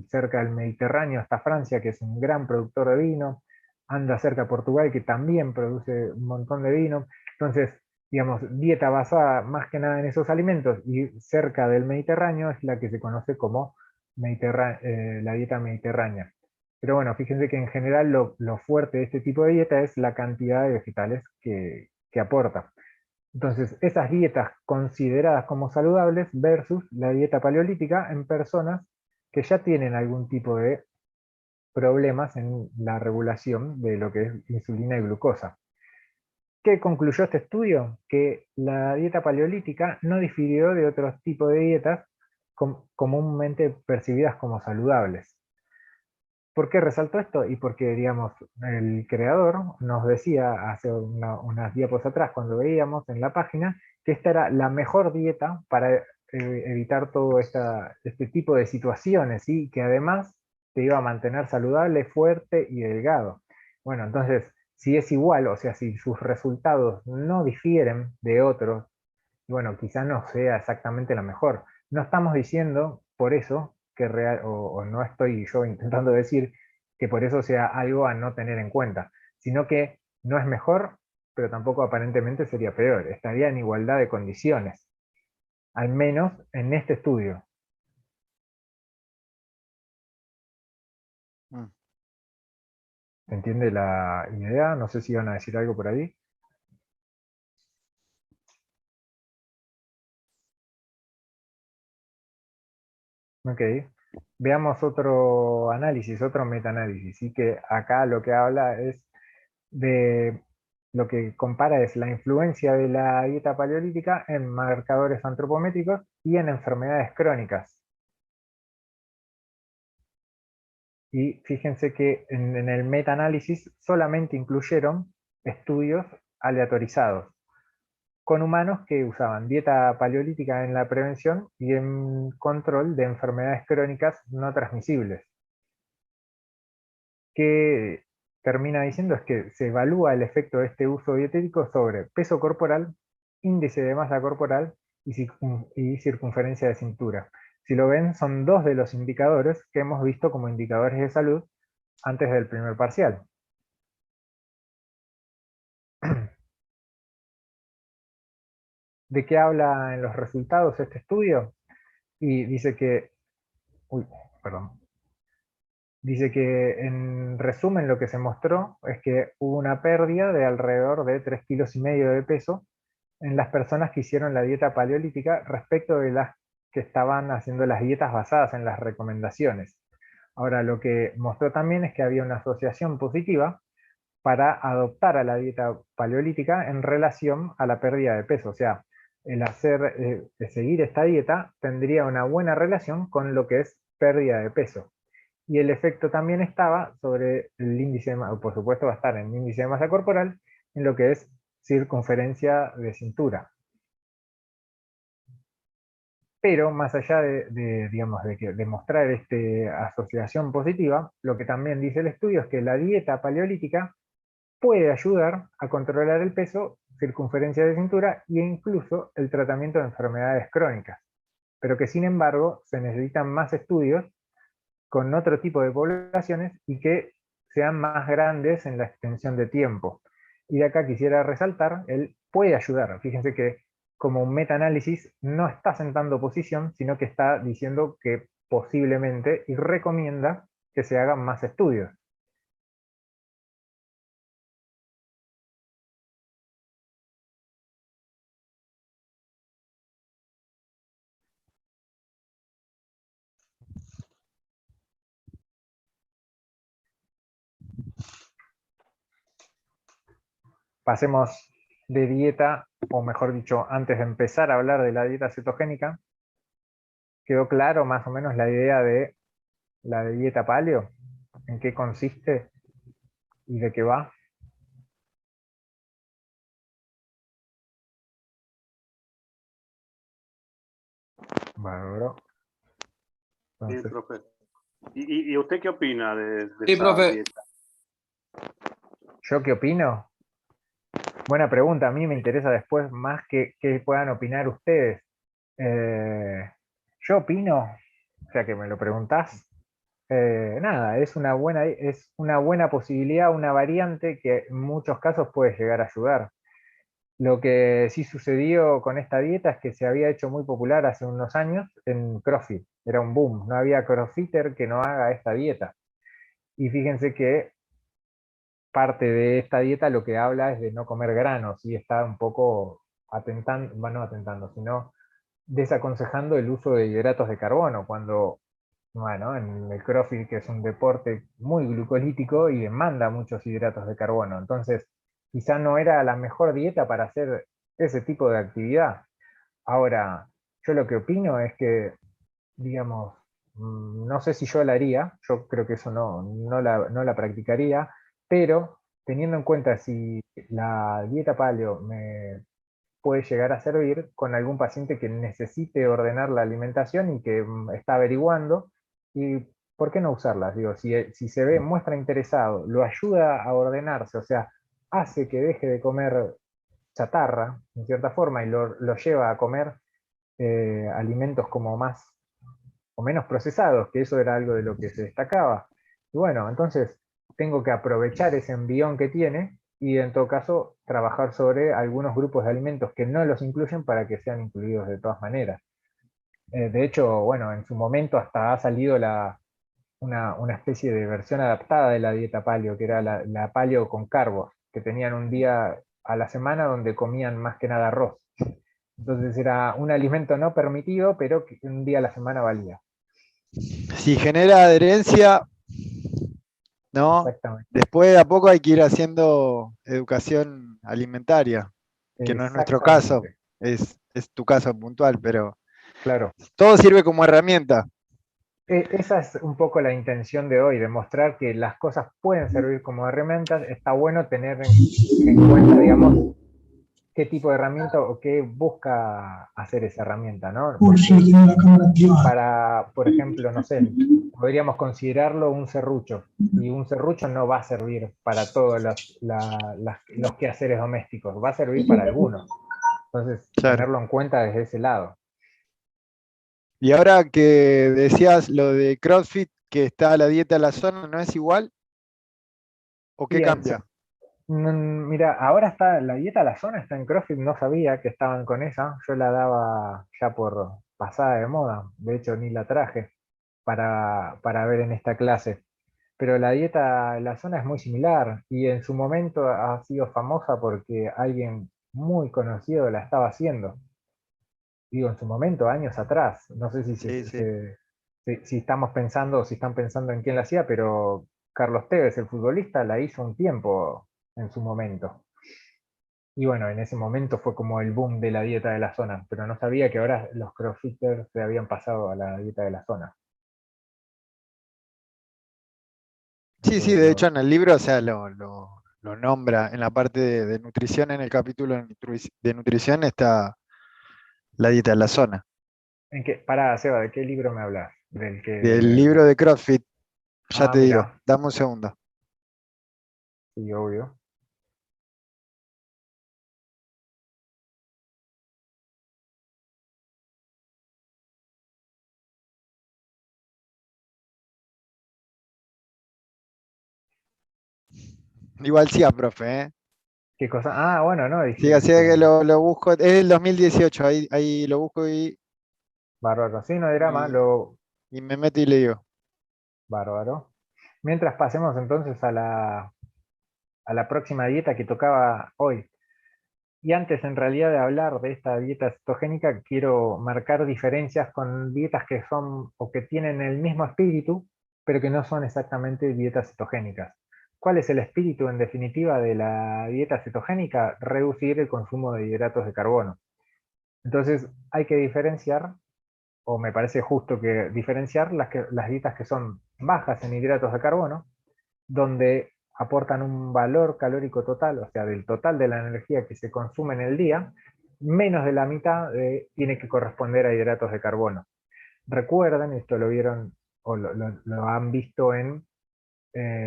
cerca del Mediterráneo está Francia, que es un gran productor de vino, anda cerca Portugal, que también produce un montón de vino. Entonces, digamos, dieta basada más que nada en esos alimentos y cerca del Mediterráneo es la que se conoce como la dieta mediterránea. Pero bueno, fíjense que en general lo fuerte de este tipo de dieta es la cantidad de vegetales que aporta. Entonces, esas dietas consideradas como saludables versus la dieta paleolítica en personas que ya tienen algún tipo de problemas en la regulación de lo que es insulina y glucosa. ¿Qué concluyó este estudio? Que la dieta paleolítica no difirió de otros tipos de dietas comúnmente percibidas como saludables. ¿Por qué resaltó esto? Y porque, digamos, el creador nos decía hace unas diapos atrás, cuando veíamos en la página, que esta era la mejor dieta para evitar todo este tipo de situaciones, ¿sí? Que además te iba a mantener saludable, fuerte y delgado. Bueno, entonces, si es igual, o sea, si sus resultados no difieren de otros, bueno, quizá no sea exactamente la mejor. No estamos diciendo por eso que o no estoy yo intentando decir que por eso sea algo a no tener en cuenta, sino que no es mejor, pero tampoco aparentemente sería peor. Estaría en igualdad de condiciones, al menos en este estudio. ¿Se entiende la idea? No sé si iban a decir algo por ahí. Ok, veamos otro análisis, otro metaanálisis, y que acá lo que habla es de lo que compara es la influencia de la dieta paleolítica en marcadores antropométricos y en enfermedades crónicas. Y fíjense que en el metaanálisis solamente incluyeron estudios aleatorizados con humanos que usaban dieta paleolítica en la prevención y en control de enfermedades crónicas no transmisibles. Que termina diciendo es que se evalúa el efecto de este uso dietético sobre peso corporal, índice de masa corporal y circunferencia de cintura. Si lo ven, son dos de los indicadores que hemos visto como indicadores de salud antes del primer parcial. ¿De qué habla en los resultados este estudio? Y dice que, dice que en resumen lo que se mostró es que hubo una pérdida de alrededor de 3,5 kilos de peso en las personas que hicieron la dieta paleolítica respecto de las que estaban haciendo las dietas basadas en las recomendaciones. Ahora, lo que mostró también es que había una asociación positiva para adoptar a la dieta paleolítica en relación a la pérdida de peso. O sea, el seguir esta dieta tendría una buena relación con lo que es pérdida de peso. Y el efecto también estaba sobre el índice de masa, por supuesto va a estar en el índice de masa corporal, en lo que es circunferencia de cintura. Pero más allá digamos, de mostrar esta asociación positiva, lo que también dice el estudio es que la dieta paleolítica puede ayudar a controlar el peso, circunferencia de cintura e incluso el tratamiento de enfermedades crónicas, pero que sin embargo se necesitan más estudios con otro tipo de poblaciones y que sean más grandes en la extensión de tiempo. Y de acá quisiera resaltar, él puede ayudar. Fíjense que como un metaanálisis no está sentando posición, sino que está diciendo que posiblemente y recomienda que se hagan más estudios. Pasemos de dieta, o mejor dicho, antes de empezar a hablar de la dieta cetogénica, ¿quedó claro más o menos la idea de la dieta paleo? ¿En qué consiste y de qué va? Bárbaro. Sí, Entonces, profe. ¿Y usted qué opina de Sí, esa profe. dieta? ¿yo qué opino? Buena pregunta, a mí me interesa después más que puedan opinar ustedes. Yo opino, o sea que me lo preguntás, nada, es una buena posibilidad, una variante que en muchos casos puede llegar a ayudar. Lo que sí sucedió con esta dieta es que se había hecho muy popular hace unos años en CrossFit, era un boom, no había crossfitter que no haga esta dieta. Y fíjense que parte de esta dieta lo que habla es de no comer granos y está un poco atentando, bueno, no atentando, sino desaconsejando el uso de hidratos de carbono, cuando, bueno, en el CrossFit, que es un deporte muy glucolítico y demanda muchos hidratos de carbono, entonces quizá no era la mejor dieta para hacer ese tipo de actividad. Ahora, yo lo que opino es que, digamos, no sé si yo la haría, yo creo que eso no la practicaría, pero teniendo en cuenta si la dieta paleo me puede llegar a servir con algún paciente que necesite ordenar la alimentación y que está averiguando, y ¿por qué no usarlas? Digo, si se ve, muestra interesado, lo ayuda a ordenarse, o sea, hace que deje de comer chatarra, en cierta forma, y lo lleva a comer alimentos como más o menos procesados, que eso era algo de lo que se destacaba. Y bueno, entonces tengo que aprovechar ese envión que tiene y en todo caso trabajar sobre algunos grupos de alimentos que no los incluyen para que sean incluidos de todas maneras. De hecho, bueno, en su momento hasta ha salido una especie de versión adaptada de la dieta paleo, que era la paleo con carbos, que tenían un día a la semana donde comían más que nada arroz. Entonces era un alimento no permitido, pero que un día a la semana valía. Si genera adherencia, ¿no? Exactamente. Después de a poco hay que ir haciendo educación alimentaria, que no es nuestro caso, es tu caso puntual, pero Claro. todo sirve como herramienta. Esa es un poco la intención de hoy, demostrar que las cosas pueden servir como herramientas. Está bueno tener en cuenta, digamos, qué tipo de herramienta o qué busca hacer esa herramienta, ¿no? Porque para, por ejemplo, no sé, podríamos considerarlo un serrucho, y un serrucho no va a servir para todos los quehaceres domésticos, va a servir para algunos. Entonces, Claro. tenerlo en cuenta desde ese lado. Y ahora que decías lo de CrossFit, que está la dieta a la zona, ¿no es igual? ¿O qué Bien, cambia? mira, ahora está la dieta a la zona, está en CrossFit, no sabía que estaban con esa, yo la daba ya por pasada de moda, de hecho ni la traje para ver en esta clase. Pero la dieta en la zona es muy similar y en su momento ha sido famosa porque alguien muy conocido la estaba haciendo. Digo, en su momento, años atrás. No sé Sí, sí. si estamos pensando o si están pensando en quién la hacía, pero Carlos Tevez, el futbolista, la hizo un tiempo en su momento. Y bueno, en ese momento fue como el boom de la dieta de la zona, pero no sabía que ahora los crossfitters se habían pasado a la dieta de la zona. Sí, sí, de hecho Lo- en el libro, o sea, lo nombra en la parte de nutrición, en el capítulo de nutrición está la dieta de la zona. Pará, Seba, ¿de qué libro me hablas? Del Del que... libro de CrossFit, ya Ah, te digo, mira, dame un segundo. sí, obvio. Igual sí, profe, ¿eh? ¿Qué cosa? Ah, bueno, no, Sí, así que este, lo busco, es el 2018, ahí lo busco bárbaro. Sí, no hay drama, y, y me meto y le digo. bárbaro. Mientras pasemos entonces a la próxima dieta que tocaba hoy. Y antes, en realidad, de hablar de esta dieta cetogénica, quiero marcar diferencias con dietas que son o que tienen el mismo espíritu, pero que no son exactamente dietas cetogénicas. ¿Cuál es el espíritu, en definitiva, de la dieta cetogénica? Reducir el consumo de hidratos de carbono. Entonces, hay que diferenciar, o me parece justo que diferenciar las dietas que son bajas en hidratos de carbono, donde aportan un valor calórico total, o sea, del total de la energía que se consume en el día, menos de la mitad tiene que corresponder a hidratos de carbono. Recuerden, esto lo vieron o lo han visto en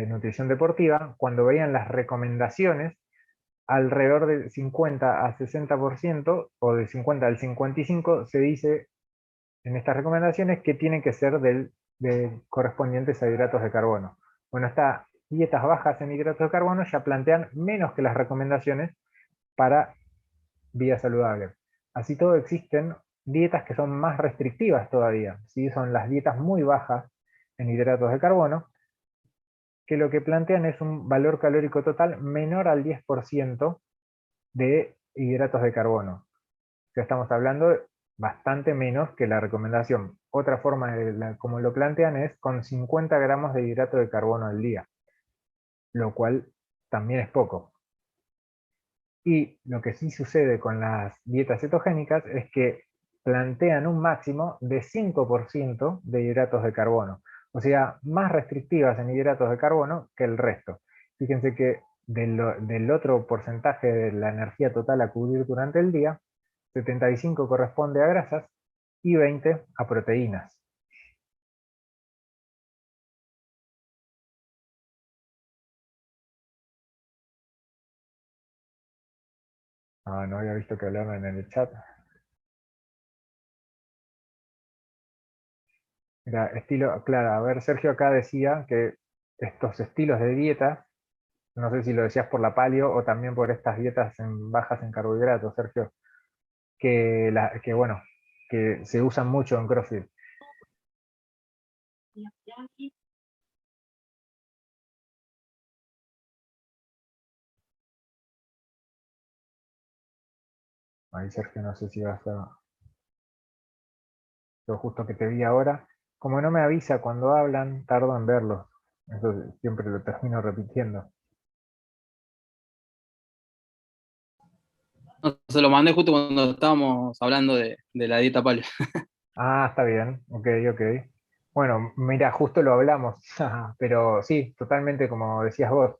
nutrición deportiva, cuando veían las recomendaciones, alrededor del 50 a 60% o del 50 al 55% se dice en estas recomendaciones que tienen que ser correspondientes a hidratos de carbono. Bueno, estas dietas bajas en hidratos de carbono ya plantean menos que las recomendaciones para vida saludable. Así todo existen dietas que son más restrictivas todavía, ¿sí? Son las dietas muy bajas en hidratos de carbono, que lo que plantean es un valor calórico total menor al 10% de hidratos de carbono. Ya estamos hablando bastante menos que la recomendación. Otra forma de como lo plantean es con 50 gramos de hidrato de carbono al día, lo cual también es poco. Y lo que sí sucede con las dietas cetogénicas es que plantean un máximo de 5% de hidratos de carbono, o sea, más restrictivas en hidratos de carbono que el resto. Fíjense que del otro porcentaje de la energía total a cubrir durante el día, 75 corresponde a grasas y 20 a proteínas. Ah, no había visto que hablaban en el chat. Mira, estilo, claro, a ver, Sergio acá decía que estos estilos de dieta, no sé si lo decías por la paleo o también por estas dietas bajas en carbohidratos, Sergio, que bueno, que se usan mucho en CrossFit. Ahí, Sergio, no sé si vas a... Lo justo que te vi ahora. Como no me avisa cuando hablan, tardo en verlos. Eso siempre lo termino repitiendo. No, se lo mandé justo cuando estábamos hablando de la dieta paleo. Ah, está bien. Ok, ok. Bueno, mira, justo lo hablamos, pero sí, totalmente como decías vos.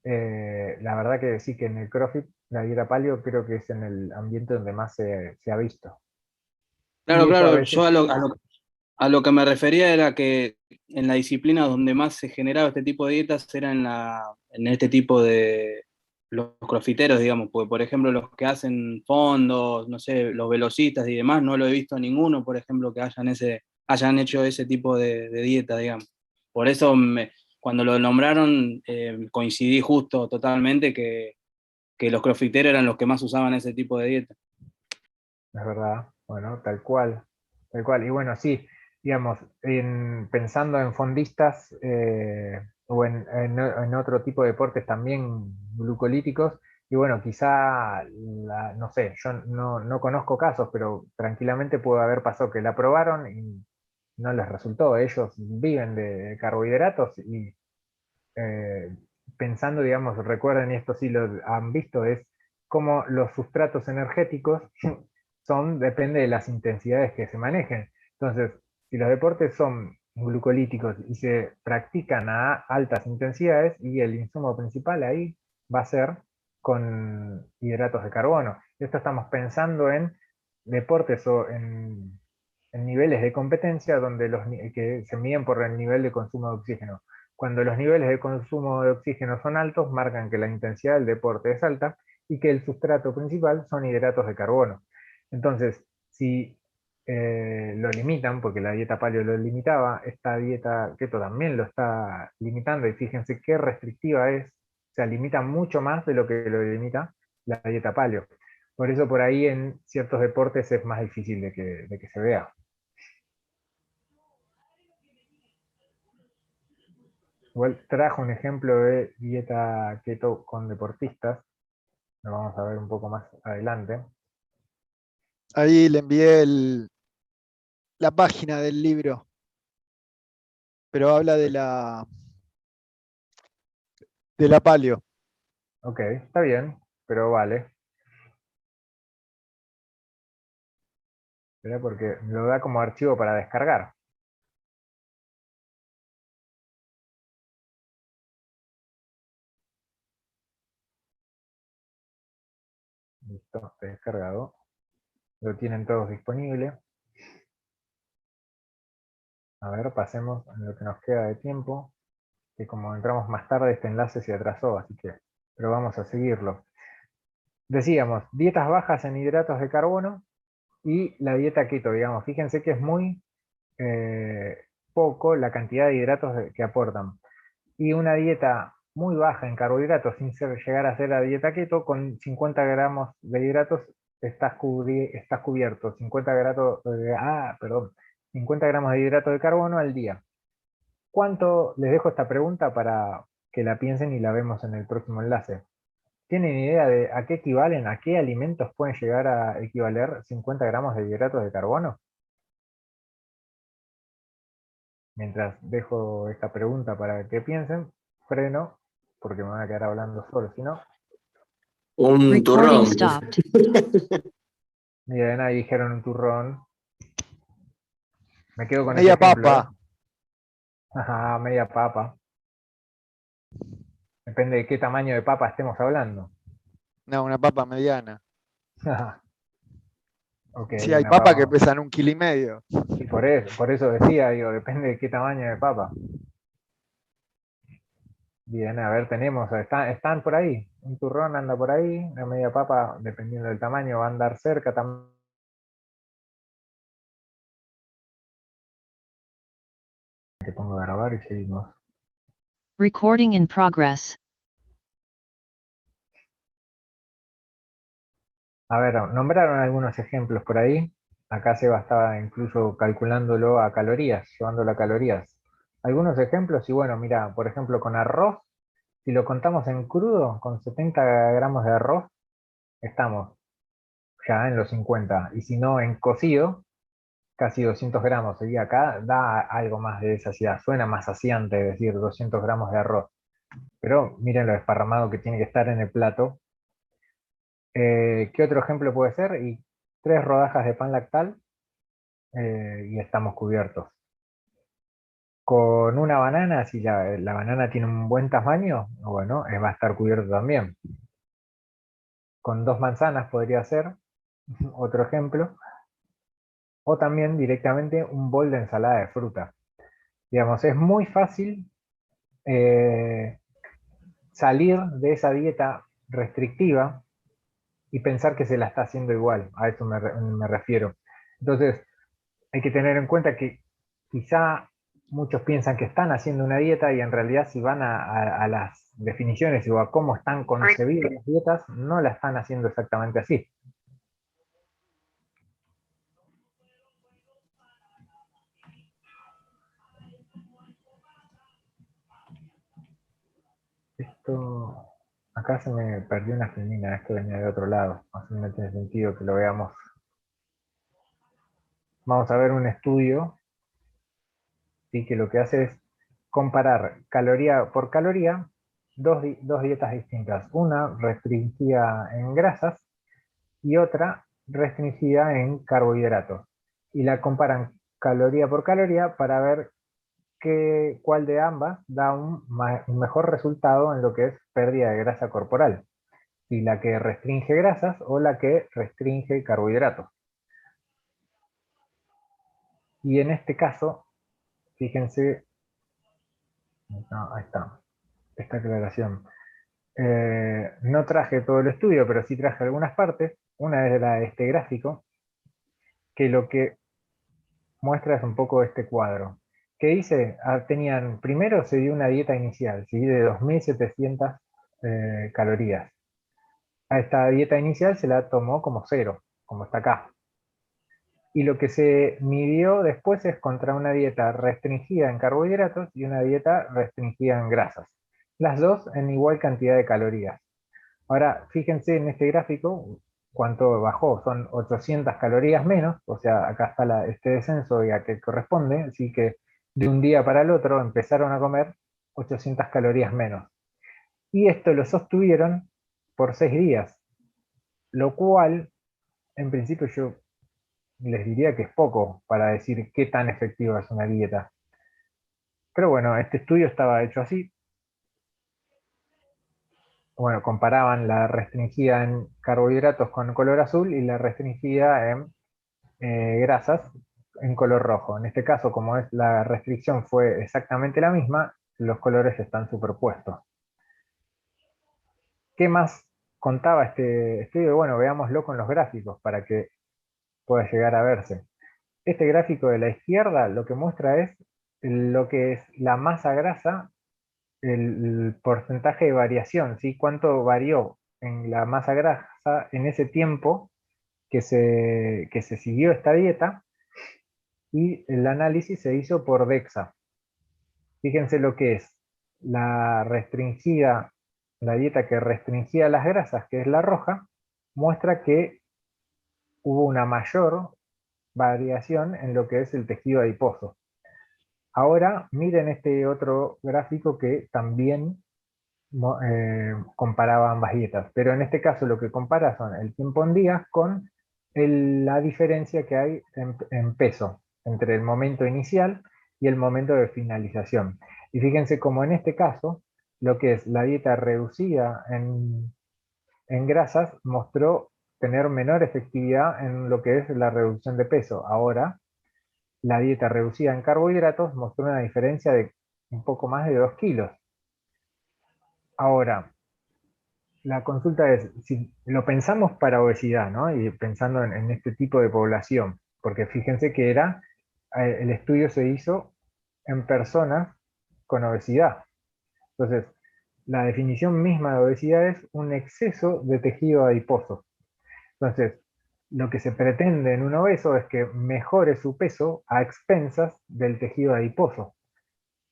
La verdad que sí, que en el CrossFit, la dieta paleo, creo que es en el ambiente donde más se ha visto. Y Claro, eso a claro, veces, yo a lo que me refería era que en la disciplina donde más se generaba este tipo de dietas era en este tipo de los crofiteros, digamos, porque por ejemplo los que hacen fondos, no sé, los velocistas y demás, no lo he visto a ninguno, por ejemplo, que hayan hecho ese tipo de dieta, digamos. Por eso cuando lo nombraron coincidí justo totalmente que los crofiteros eran los que más usaban ese tipo de dieta. es verdad, bueno, tal cual, tal cual. Y bueno, sí, digamos, pensando en fondistas o en otro tipo de deportes también glucolíticos, y bueno, quizá, no sé, yo no conozco casos, pero tranquilamente puede haber pasado que la probaron y no les resultó. Ellos viven de carbohidratos y eh, pensando, digamos, recuerden, y esto sí lo han visto, es cómo los sustratos energéticos depende de las intensidades que se manejen. Entonces, si los deportes son glucolíticos y se practican a altas intensidades, y el insumo principal ahí va a ser con hidratos de carbono. Esto estamos pensando en deportes o en niveles de competencia donde que se miden por el nivel de consumo de oxígeno. Cuando los niveles de consumo de oxígeno son altos, marcan que la intensidad del deporte es alta y que el sustrato principal son hidratos de carbono. Entonces, si lo limitan, porque la dieta paleo lo limitaba, esta dieta keto también lo está limitando, y fíjense qué restrictiva es, o sea, limita mucho más de lo que lo limita la dieta paleo. Por eso por ahí en ciertos deportes es más difícil de que se vea. Igual trajo un ejemplo de dieta keto con deportistas, lo vamos a ver un poco más adelante. Ahí le envié la página del libro, pero habla de la paleo. Ok, está bien, pero vale. ¿Verdad? Porque lo da como archivo para descargar. Listo, está descargado. Lo tienen todos disponible. A ver, pasemos en lo que nos queda de tiempo, que como entramos más tarde este enlace se atrasó, así que, pero vamos a seguirlo. Decíamos, dietas bajas en hidratos de carbono y la dieta keto, digamos. Fíjense que es muy eh, poco la cantidad de hidratos que aportan. Y una dieta muy baja en carbohidratos, sin llegar a ser la dieta keto, con 50 gramos de hidratos estás cubierto. 50 gramos de hidrato de carbono al día. ¿Cuánto? Les dejo esta pregunta para que la piensen y la vemos en el próximo enlace. ¿Tienen idea de a qué equivalen, a qué alimentos pueden llegar a equivaler 50 gramos de hidratos de carbono? Mientras dejo esta pregunta para que piensen, freno, porque me van a quedar hablando solo, si no. Un Recording turrón. stopped. Miren, ahí dijeron un turrón. Me quedo con ese Media ejemplo, ¿eh? papa. Ajá, media papa. Depende de qué tamaño de papa estemos hablando. No, una papa mediana. Ok, Sí, hay una papas que papa. pesan 1,5 kilos. Y por eso decía, digo, depende de qué tamaño de papa. Bien, a ver, tenemos, están por ahí. Un turrón anda por ahí, una media papa, dependiendo del tamaño, va a andar cerca también. Que pongo a grabar y seguimos. Recording in progress. A ver, nombraron algunos ejemplos por ahí. Acá Seba estaba incluso calculándolo a calorías, llevándolo a calorías. Algunos ejemplos, y bueno, mira, por ejemplo, con arroz, si lo contamos en crudo, con 70 gramos de arroz, estamos ya en los 50. Y si no, en cocido, casi 200 gramos. Y acá da algo más de saciedad. Suena más saciante decir 200 gramos de arroz. Pero miren lo desparramado que tiene que estar en el plato. ¿Qué otro ejemplo puede ser? Y 3 rodajas de pan lactal y estamos cubiertos. Con una banana, si la banana tiene un buen tamaño, bueno, va a estar cubierto también. Con 2 manzanas podría ser, otro ejemplo. O también directamente un bol de ensalada de fruta. Digamos, es muy fácil salir de esa dieta restrictiva y pensar que se la está haciendo igual. A eso me refiero. Entonces, hay que tener en cuenta que quizá muchos piensan que están haciendo una dieta y en realidad si van a las definiciones o a cómo están concebidas las dietas, no la están haciendo exactamente así. Esto, acá se me perdió una filmina, esto venía de otro lado, así no tiene sentido que lo veamos. Vamos a ver un estudio, ¿sí? Que lo que hace es comparar caloría por caloría dos dietas distintas. Una restringida en grasas y otra restringida en carbohidratos. Y la comparan caloría por caloría para ver cuál de ambas da un mejor resultado en lo que es pérdida de grasa corporal. Si la que restringe grasas o la que restringe carbohidratos. Y en este caso, fíjense, no, ahí está, esta aclaración. No traje todo el estudio, pero sí traje algunas partes. Una es la de este gráfico, que lo que muestra es un poco este cuadro. ¿Qué dice? Primero se dio una dieta inicial, ¿sí? De 2.700 calorías. A esta dieta inicial se la tomó como cero, como está acá. Y lo que se midió después es contra una dieta restringida en carbohidratos y una dieta restringida en grasas. Las dos en igual cantidad de calorías. Ahora, fíjense en este gráfico cuánto bajó. Son 800 calorías menos, o sea, acá está este descenso y a qué corresponde, así que de un día para el otro empezaron a comer 800 calorías menos. Y esto lo sostuvieron por 6 días, lo cual, en principio yo les diría que es poco para decir qué tan efectiva es una dieta. Pero bueno, este estudio estaba hecho así. Bueno, comparaban la restringida en carbohidratos con color azul y la restringida en grasas en color rojo. En este caso, como la restricción fue exactamente la misma, los colores están superpuestos. ¿Qué más contaba este estudio? Bueno, veámoslo con los gráficos para que pueda llegar a verse. Este gráfico de la izquierda lo que muestra es lo que es la masa grasa, el porcentaje de variación, ¿sí? Cuánto varió en la masa grasa en ese tiempo que se siguió esta dieta, y el análisis se hizo por DEXA. Fíjense lo que es la dieta que restringía las grasas, que es la roja, muestra que hubo una mayor variación en lo que es el tejido adiposo. Ahora miren este otro gráfico que también comparaba ambas dietas, pero en este caso lo que compara son el tiempo en días con la diferencia que hay en peso entre el momento inicial y el momento de finalización. Y fíjense como en este caso, lo que es la dieta reducida en grasas mostró tener menor efectividad en lo que es la reducción de peso. Ahora, la dieta reducida en carbohidratos mostró una diferencia de un poco más de 2 kilos. Ahora, la consulta es, si lo pensamos para obesidad, ¿no? Y pensando en este tipo de población, porque fíjense que el estudio se hizo en personas con obesidad. Entonces, la definición misma de obesidad es un exceso de tejido adiposo. Entonces, lo que se pretende en un obeso es que mejore su peso a expensas del tejido adiposo.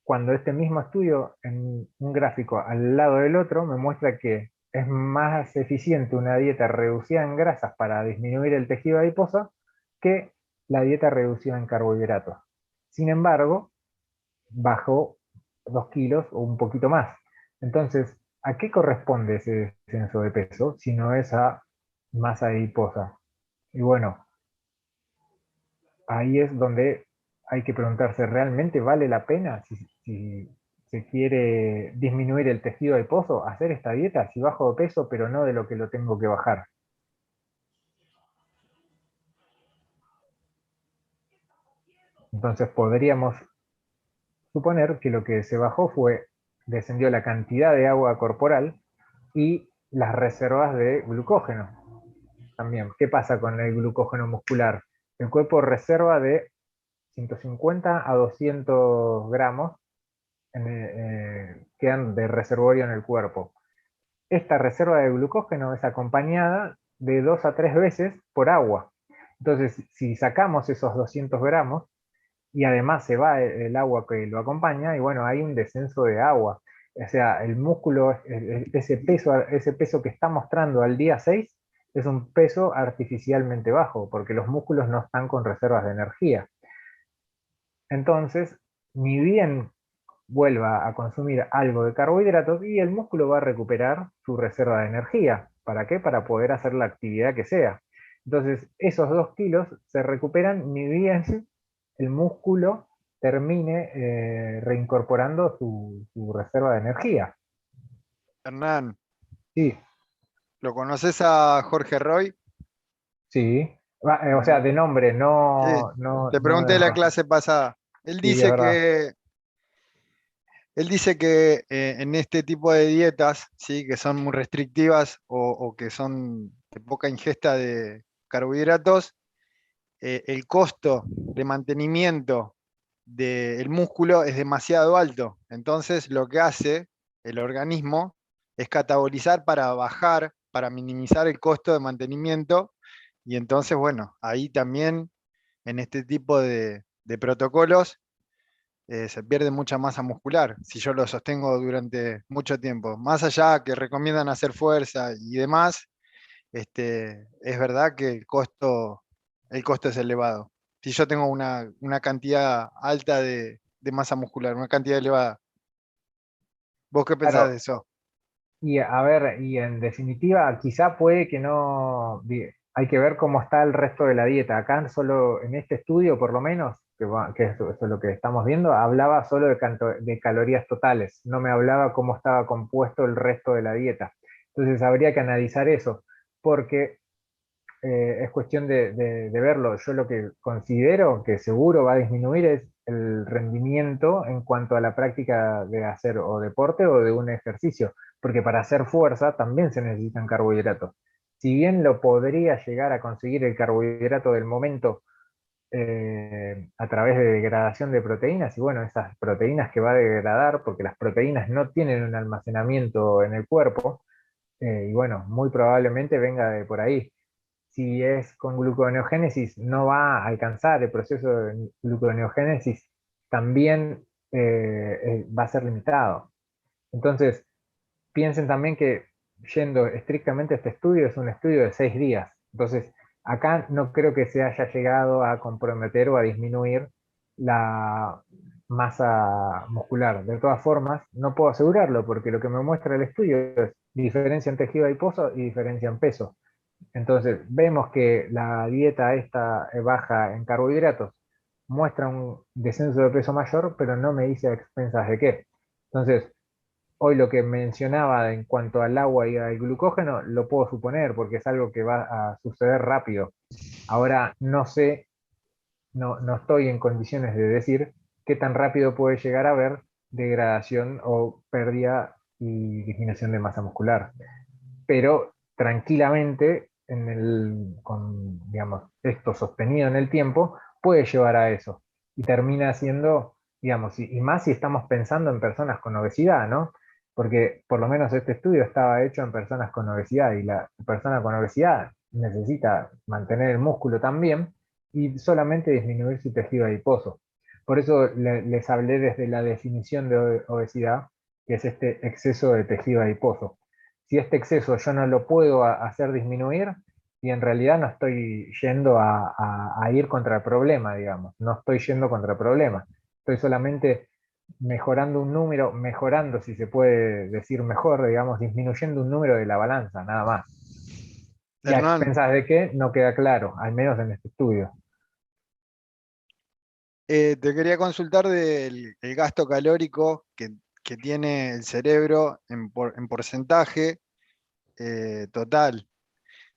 Cuando este mismo estudio, en un gráfico al lado del otro, me muestra que es más eficiente una dieta reducida en grasas para disminuir el tejido adiposo que la dieta reducida en carbohidratos. Sin embargo, bajó 2 kilos o un poquito más. Entonces, ¿a qué corresponde ese descenso de peso si no es a masa adiposa? Y bueno, ahí es donde hay que preguntarse, ¿realmente vale la pena si se quiere disminuir el tejido adiposo, hacer esta dieta si bajo de peso, pero no de lo que lo tengo que bajar? Entonces podríamos suponer que lo que se bajó descendió la cantidad de agua corporal y las reservas de glucógeno. También, ¿qué pasa con el glucógeno muscular? El cuerpo reserva de 150 a 200 gramos quedan de reservorio en el cuerpo. Esta reserva de glucógeno es acompañada de 2 a 3 veces por agua. Entonces, si sacamos esos 200 gramos y además se va el agua que lo acompaña, y bueno, hay un descenso de agua. O sea, el músculo, ese peso que está mostrando al día 6 es un peso artificialmente bajo, porque los músculos no están con reservas de energía. Entonces, ni bien vuelva a consumir algo de carbohidratos y el músculo va a recuperar su reserva de energía. ¿Para qué? Para poder hacer la actividad que sea. Entonces, esos 2 kilos se recuperan ni bien el músculo termine reincorporando su reserva de energía. Hernán, Sí, ¿lo conoces a Jorge Roy? sí. O sea, de nombre, no, no, Te no pregunté de la rostro. clase pasada. Él Sí, es dice verdad. que, él dice que en este tipo de dietas, ¿sí? Que son muy restrictivas o que son de poca ingesta de carbohidratos, el costo de mantenimiento del músculo es demasiado alto. Entonces lo que hace el organismo es catabolizar para bajar, para minimizar el costo de mantenimiento. Y entonces, bueno, ahí también en este tipo de protocolos se pierde mucha masa muscular si yo lo sostengo durante mucho tiempo. Más allá que recomiendan hacer fuerza y demás, es verdad que el costo es elevado. Si yo tengo una cantidad alta de masa muscular, una cantidad elevada. ¿Vos qué pensás Claro, de eso? y a ver, y en definitiva, quizá puede que no, hay que ver cómo está el resto de la dieta. Acá solo, en este estudio por lo menos, que eso es lo que estamos viendo, hablaba solo de calorías totales, no me hablaba cómo estaba compuesto el resto de la dieta. Entonces habría que analizar eso, porque es cuestión de verlo. Yo lo que considero que seguro va a disminuir es el rendimiento en cuanto a la práctica de hacer o deporte o de un ejercicio, porque para hacer fuerza también se necesitan carbohidratos. Si bien lo podría llegar a conseguir el carbohidrato del momento a través de degradación de proteínas, y bueno, esas proteínas que va a degradar, porque las proteínas no tienen un almacenamiento en el cuerpo, y bueno, muy probablemente venga de por ahí. Si es con gluconeogénesis, no va a alcanzar el proceso de gluconeogénesis, también va a ser limitado. Entonces, piensen también que yendo estrictamente a este estudio, es un estudio de 6 días. Entonces, acá no creo que se haya llegado a comprometer o a disminuir la masa muscular. De todas formas, no puedo asegurarlo porque lo que me muestra el estudio es diferencia en tejido adiposo y diferencia en peso. Entonces, vemos que la dieta esta baja en carbohidratos muestra un descenso de peso mayor, pero no me dice a expensas de qué. Entonces, hoy lo que mencionaba en cuanto al agua y al glucógeno, lo puedo suponer porque es algo que va a suceder rápido. Ahora, no sé, no estoy en condiciones de decir qué tan rápido puede llegar a haber degradación o pérdida y disminución de masa muscular, pero tranquilamente con, digamos, esto sostenido en el tiempo, puede llevar a eso. Y termina siendo, digamos, y más si estamos pensando en personas con obesidad, ¿no? Porque por lo menos este estudio estaba hecho en personas con obesidad y la persona con obesidad necesita mantener el músculo también y solamente disminuir su tejido adiposo. Por eso les hablé desde la definición de obesidad, que es este exceso de tejido adiposo. Si este exceso yo no lo puedo hacer disminuir, y en realidad no estoy yendo a ir contra el problema, digamos, no estoy yendo contra el problema, estoy solamente mejorando un número, mejorando, si se puede decir mejor, digamos, disminuyendo un número de la balanza, nada más. Y a Hernán, expensas de qué, no queda claro, al menos en este estudio. Te quería consultar del el gasto calórico que tiene el cerebro en porcentaje total.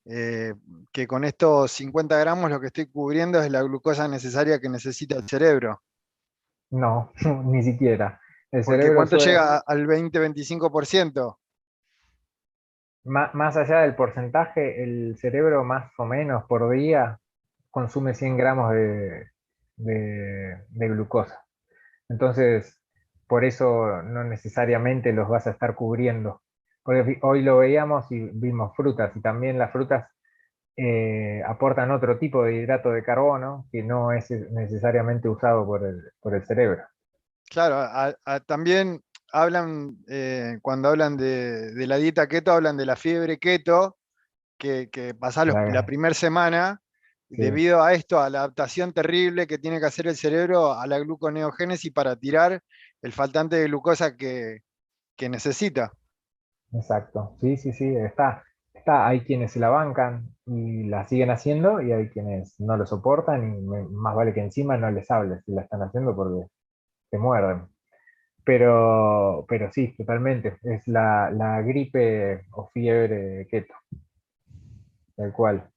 Que con estos 50 gramos lo que estoy cubriendo es la glucosa necesaria que necesita el cerebro. No, ni siquiera. El Porque cerebro ¿cuánto suele, llega al 20-25%? más allá del porcentaje, el cerebro más o menos por día consume 100 gramos de glucosa. Entonces, por eso no necesariamente los vas a estar cubriendo. Porque hoy lo veíamos y vimos frutas, y también las frutas aportan otro tipo de hidrato de carbono que no es necesariamente usado por el cerebro. Claro, también hablan, cuando hablan de la dieta keto, hablan de la fiebre keto, que pasa la La- primera semana, sí, debido a esto, a la adaptación terrible que tiene que hacer el cerebro a la gluconeogénesis para tirar el faltante de glucosa que necesita. exacto. Sí, sí, sí, está. Hay quienes se la bancan y la siguen haciendo y hay quienes no lo soportan y más vale que encima no les hables si la están haciendo porque te muerden. Pero sí, totalmente. Es la gripe o fiebre keto, tal cual.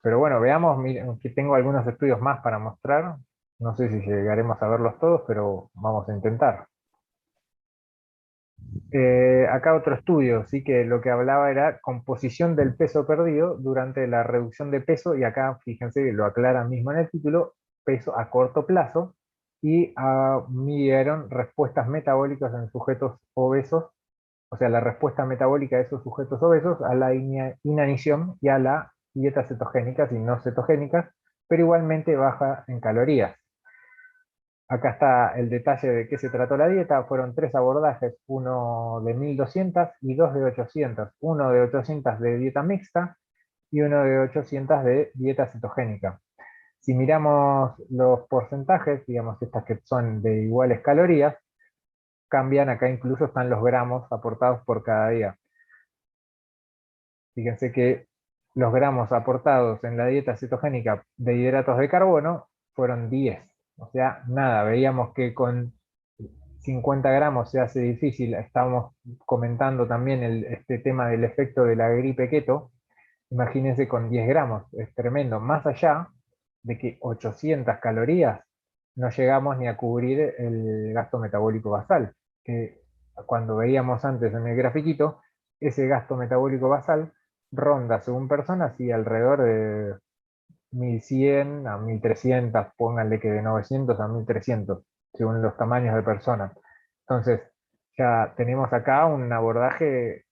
Pero bueno, veamos, miren, que tengo algunos estudios más para mostrar. No sé si llegaremos a verlos todos, pero vamos a intentar. Acá otro estudio, sí que lo que hablaba era composición del peso perdido durante la reducción de peso, y acá fíjense, lo aclaran mismo en el título, peso a corto plazo, y midieron respuestas metabólicas en sujetos obesos, o sea, la respuesta metabólica de esos sujetos obesos a la inanición y a la dietas cetogénicas y no cetogénicas, pero igualmente baja en calorías. Acá está el detalle de qué se trató la dieta. Fueron 3 abordajes, uno de 1200 y dos de 800. Uno de 800 de dieta mixta y uno de 800 de dieta cetogénica. Si miramos los porcentajes, digamos estas que son de iguales calorías, cambian. Acá incluso están los gramos aportados por cada día. Fíjense que los gramos aportados en la dieta cetogénica de hidratos de carbono fueron 10. O sea, nada, veíamos que con 50 gramos se hace difícil. Estábamos comentando también este tema del efecto de la gripe keto. Imagínense con 10 gramos, es tremendo. Más allá de que 800 calorías no llegamos ni a cubrir el gasto metabólico basal, que cuando veíamos antes en el grafiquito, ese gasto metabólico basal ronda según personas y alrededor de 1100 a 1300, pónganle que de 900 a 1300, según los tamaños de personas. Entonces, ya tenemos acá un abordaje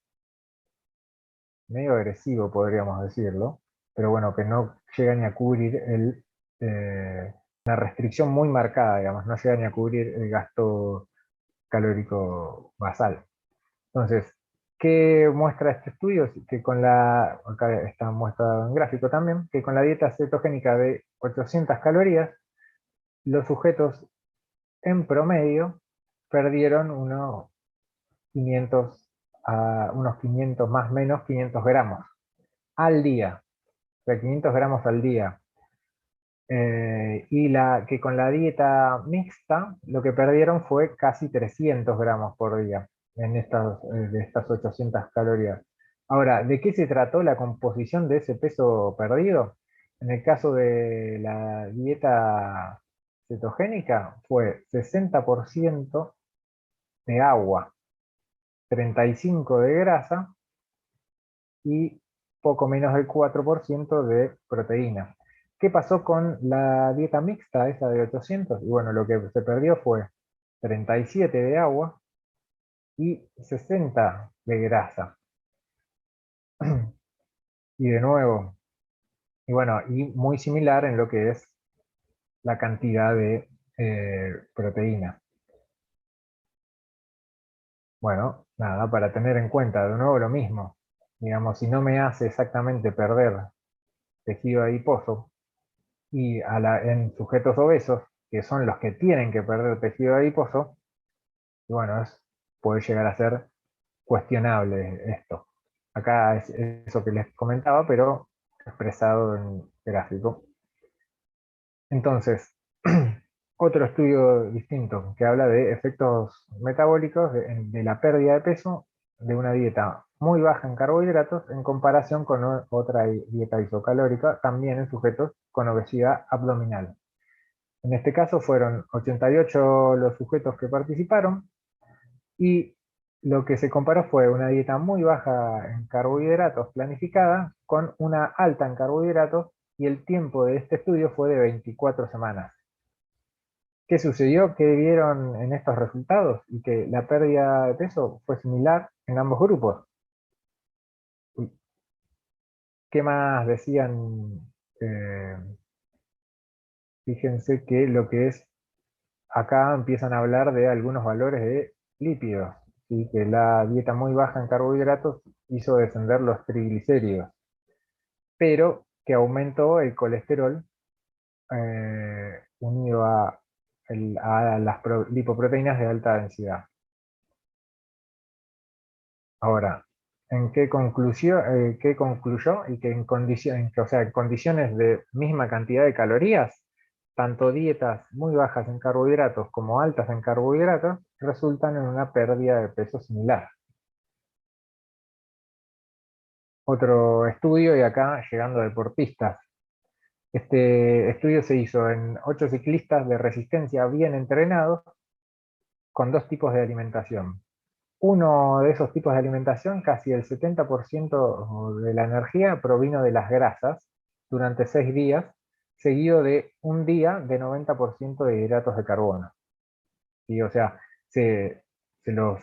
medio agresivo, podríamos decirlo, pero bueno, que no llega ni a cubrir una restricción muy marcada, digamos, no llega ni a cubrir el gasto calórico basal. Entonces, ¿qué muestra este estudio? Que acá está mostrado en gráfico también, que con la dieta cetogénica de 800 calorías, los sujetos en promedio perdieron unos 500, unos 500 más o menos 500 gramos al día, o sea, 500 gramos al día. Que con la dieta mixta lo que perdieron fue casi 300 gramos por día de estas 800 calorías. Ahora, ¿de qué se trató la composición de ese peso perdido? En el caso de la dieta cetogénica fue 60% de agua, 35% de grasa y poco menos del 4% de proteína. ¿Qué pasó con la dieta mixta, esa de 800? Y bueno, lo que se perdió fue 37 de agua y 60 de grasa. Y de nuevo, y bueno, y muy similar en lo que es la cantidad de proteína. Bueno, nada, para tener en cuenta, de nuevo lo mismo. Digamos, si no me hace exactamente perder tejido adiposo, y en sujetos obesos, que son los que tienen que perder tejido adiposo, y bueno, puede llegar a ser cuestionable esto. Acá es eso que les comentaba, pero expresado gráfico. Entonces, otro estudio distinto que habla de efectos metabólicos de la pérdida de peso de una dieta muy baja en carbohidratos en comparación con otra dieta isocalórica, también en sujetos con obesidad abdominal. En este caso fueron 88 los sujetos que participaron y lo que se comparó fue una dieta muy baja en carbohidratos planificada con una alta en carbohidratos y el tiempo de este estudio fue de 24 semanas. ¿Qué sucedió? Que vieron en estos resultados y que la pérdida de peso fue similar en ambos grupos. ¿Qué más decían? Fíjense que lo que es, acá empiezan a hablar de algunos valores de lípidos, ¿sí? Que la dieta muy baja en carbohidratos hizo descender los triglicéridos, pero que aumentó el colesterol unido a las lipoproteínas de alta densidad. Ahora, ¿en qué concluyó? Y que en condiciones de misma cantidad de calorías, tanto dietas muy bajas en carbohidratos como altas en carbohidratos resultan en una pérdida de peso similar. Otro estudio, y acá llegando a deportistas. Este estudio se hizo en 8 ciclistas de resistencia bien entrenados con 2 tipos de alimentación. Uno de esos tipos de alimentación, casi el 70% de la energía provino de las grasas durante 6 días, seguido de un día de 90% de hidratos de carbono. ¿Sí? O sea, se los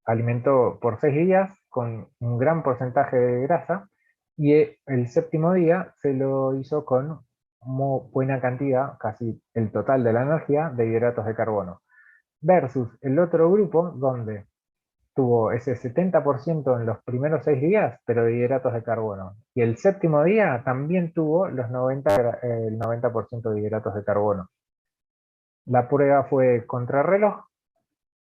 alimentó por 6 días con un gran porcentaje de grasa y el séptimo día se lo hizo con muy buena cantidad, casi el total de la energía, de hidratos de carbono. Versus el otro grupo, donde tuvo ese 70% en los primeros 6 días, pero de hidratos de carbono. Y el séptimo día también tuvo el 90% de hidratos de carbono. La prueba fue contrarreloj,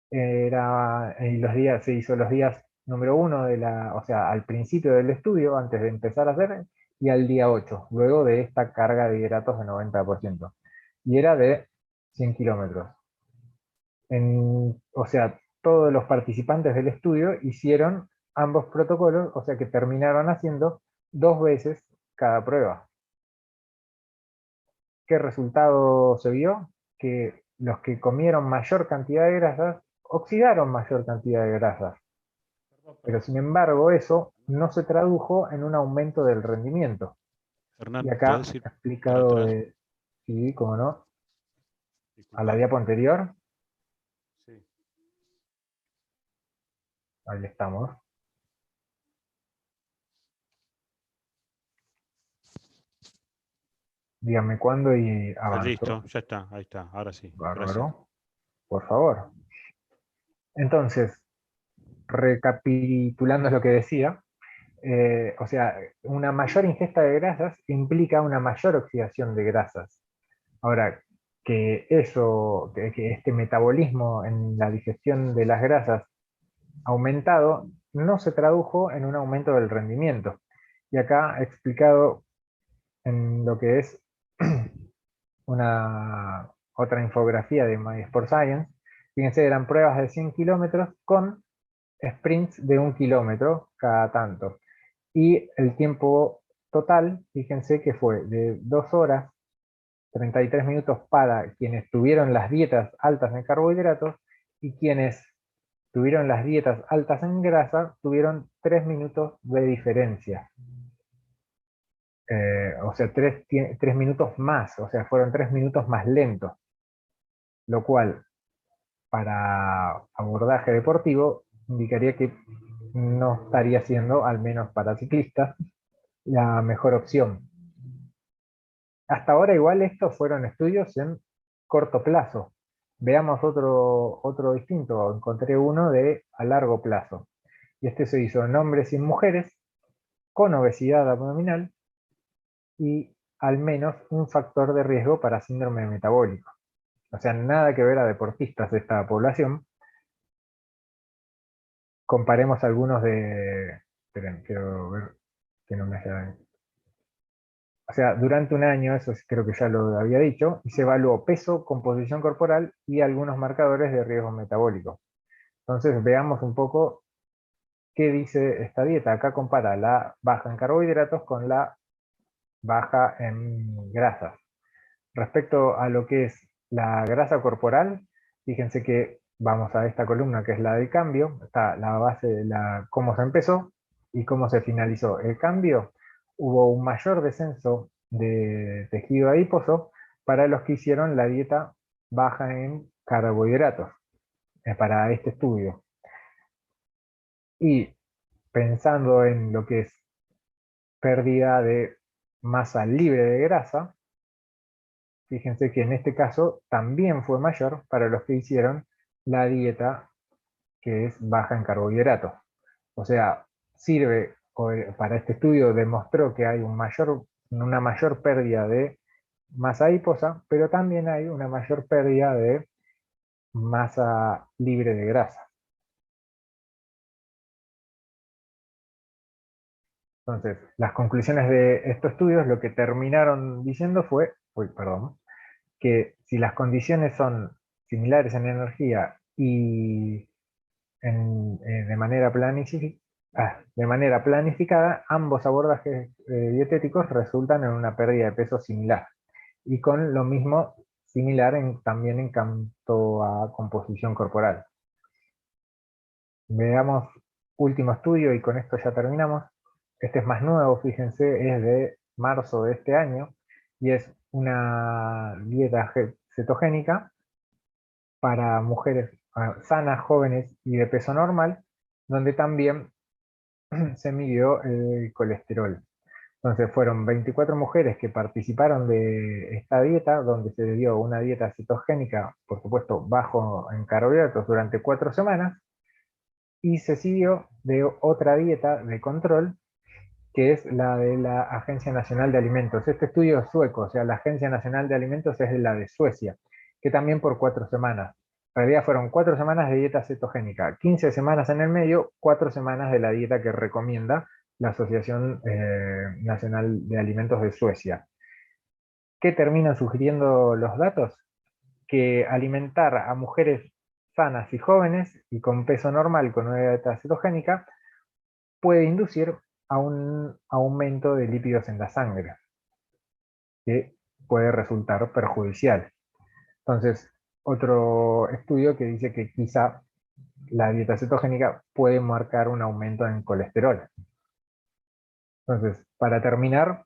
se hizo los días número 1 o sea, al principio del estudio, antes de empezar a hacer, y al día 8, luego de esta carga de hidratos de 90%. Y era de 100 kilómetros. O sea, todos los participantes del estudio hicieron ambos protocolos, o sea que terminaron haciendo 2 veces cada prueba. ¿Qué resultado se vio? Que los que comieron mayor cantidad de grasas oxidaron mayor cantidad de grasas. Pero sin embargo eso no se tradujo en un aumento del rendimiento. Hernán, Y acá ¿podés ir explicado para atrás? sí, cómo no, Disculpa. a la diapo anterior. Sí. Ahí estamos. Díganme cuándo y avanzo. Listo, ya está, ahí está, ahora sí. Bárbaro. Gracias. Por favor. Entonces, recapitulando lo que decía, o sea, una mayor ingesta de grasas implica una mayor oxidación de grasas. Ahora, que este metabolismo en la digestión de las grasas aumentado no se tradujo en un aumento del rendimiento. Y acá he explicado en lo que es otra infografía de My Sport Science. Fíjense, eran pruebas de 100 kilómetros con sprints de 1 kilómetro cada tanto. Y el tiempo total, fíjense que fue de 2 horas 33 minutos para quienes tuvieron las dietas altas en carbohidratos y quienes tuvieron las dietas altas en grasa tuvieron 3 minutos de diferencia. O sea, 3 minutos más, o sea, fueron 3 minutos más lentos. Lo cual, para abordaje deportivo, indicaría que no estaría siendo, al menos para ciclistas, la mejor opción. Hasta ahora igual estos fueron estudios en corto plazo. Veamos otro distinto. Encontré uno de a largo plazo. Y este se hizo en hombres y en mujeres con obesidad abdominal y al menos un factor de riesgo para síndrome metabólico. O sea, nada que ver a deportistas de esta población. Comparemos algunos de... Esperen, quiero ver que no me haya... o sea, durante un año, eso sí creo que ya lo había dicho, y se evaluó peso, composición corporal y algunos marcadores de riesgo metabólico. Entonces veamos un poco qué dice esta dieta. Acá compara la baja en carbohidratos con la baja en grasas. Respecto a lo que es la grasa corporal, fíjense que vamos a esta columna que es la del cambio, está la base de cómo se empezó y cómo se finalizó. El cambio, hubo un mayor descenso de tejido adiposo para los que hicieron la dieta baja en carbohidratos, para este estudio. Y pensando en lo que es pérdida de masa libre de grasa, fíjense que en este caso también fue mayor para los que hicieron la dieta que es baja en carbohidratos. O sea, sirve, para este estudio demostró que hay una mayor pérdida de masa adiposa, pero también hay una mayor pérdida de masa libre de grasa. Entonces, las conclusiones de estos estudios lo que terminaron diciendo fue, que si las condiciones son similares en energía y de manera planificada, ambos abordajes dietéticos resultan en una pérdida de peso similar. Y con lo mismo similar también en cuanto a composición corporal. Veamos último estudio y con esto ya terminamos. Este es más nuevo, fíjense, es de marzo de este año y es una dieta cetogénica para mujeres sanas, jóvenes y de peso normal, donde también se midió el colesterol. Entonces fueron 24 mujeres que participaron de esta dieta, donde se dio una dieta cetogénica, por supuesto bajo en carbohidratos, durante 4 semanas, y se siguió de otra dieta de control, que es la de la Agencia Nacional de Alimentos. Este estudio es sueco, o sea, la Agencia Nacional de Alimentos es la de Suecia, que también por 4 semanas. En realidad fueron 4 semanas de dieta cetogénica, 15 semanas en el medio, 4 semanas de la dieta que recomienda la Asociación Nacional de Alimentos de Suecia. ¿Qué terminan sugiriendo los datos? Que alimentar a mujeres sanas y jóvenes y con peso normal con una dieta cetogénica puede inducir a un aumento de lípidos en la sangre, que puede resultar perjudicial. Entonces, otro estudio que dice que quizá la dieta cetogénica puede marcar un aumento en colesterol. Entonces, para terminar,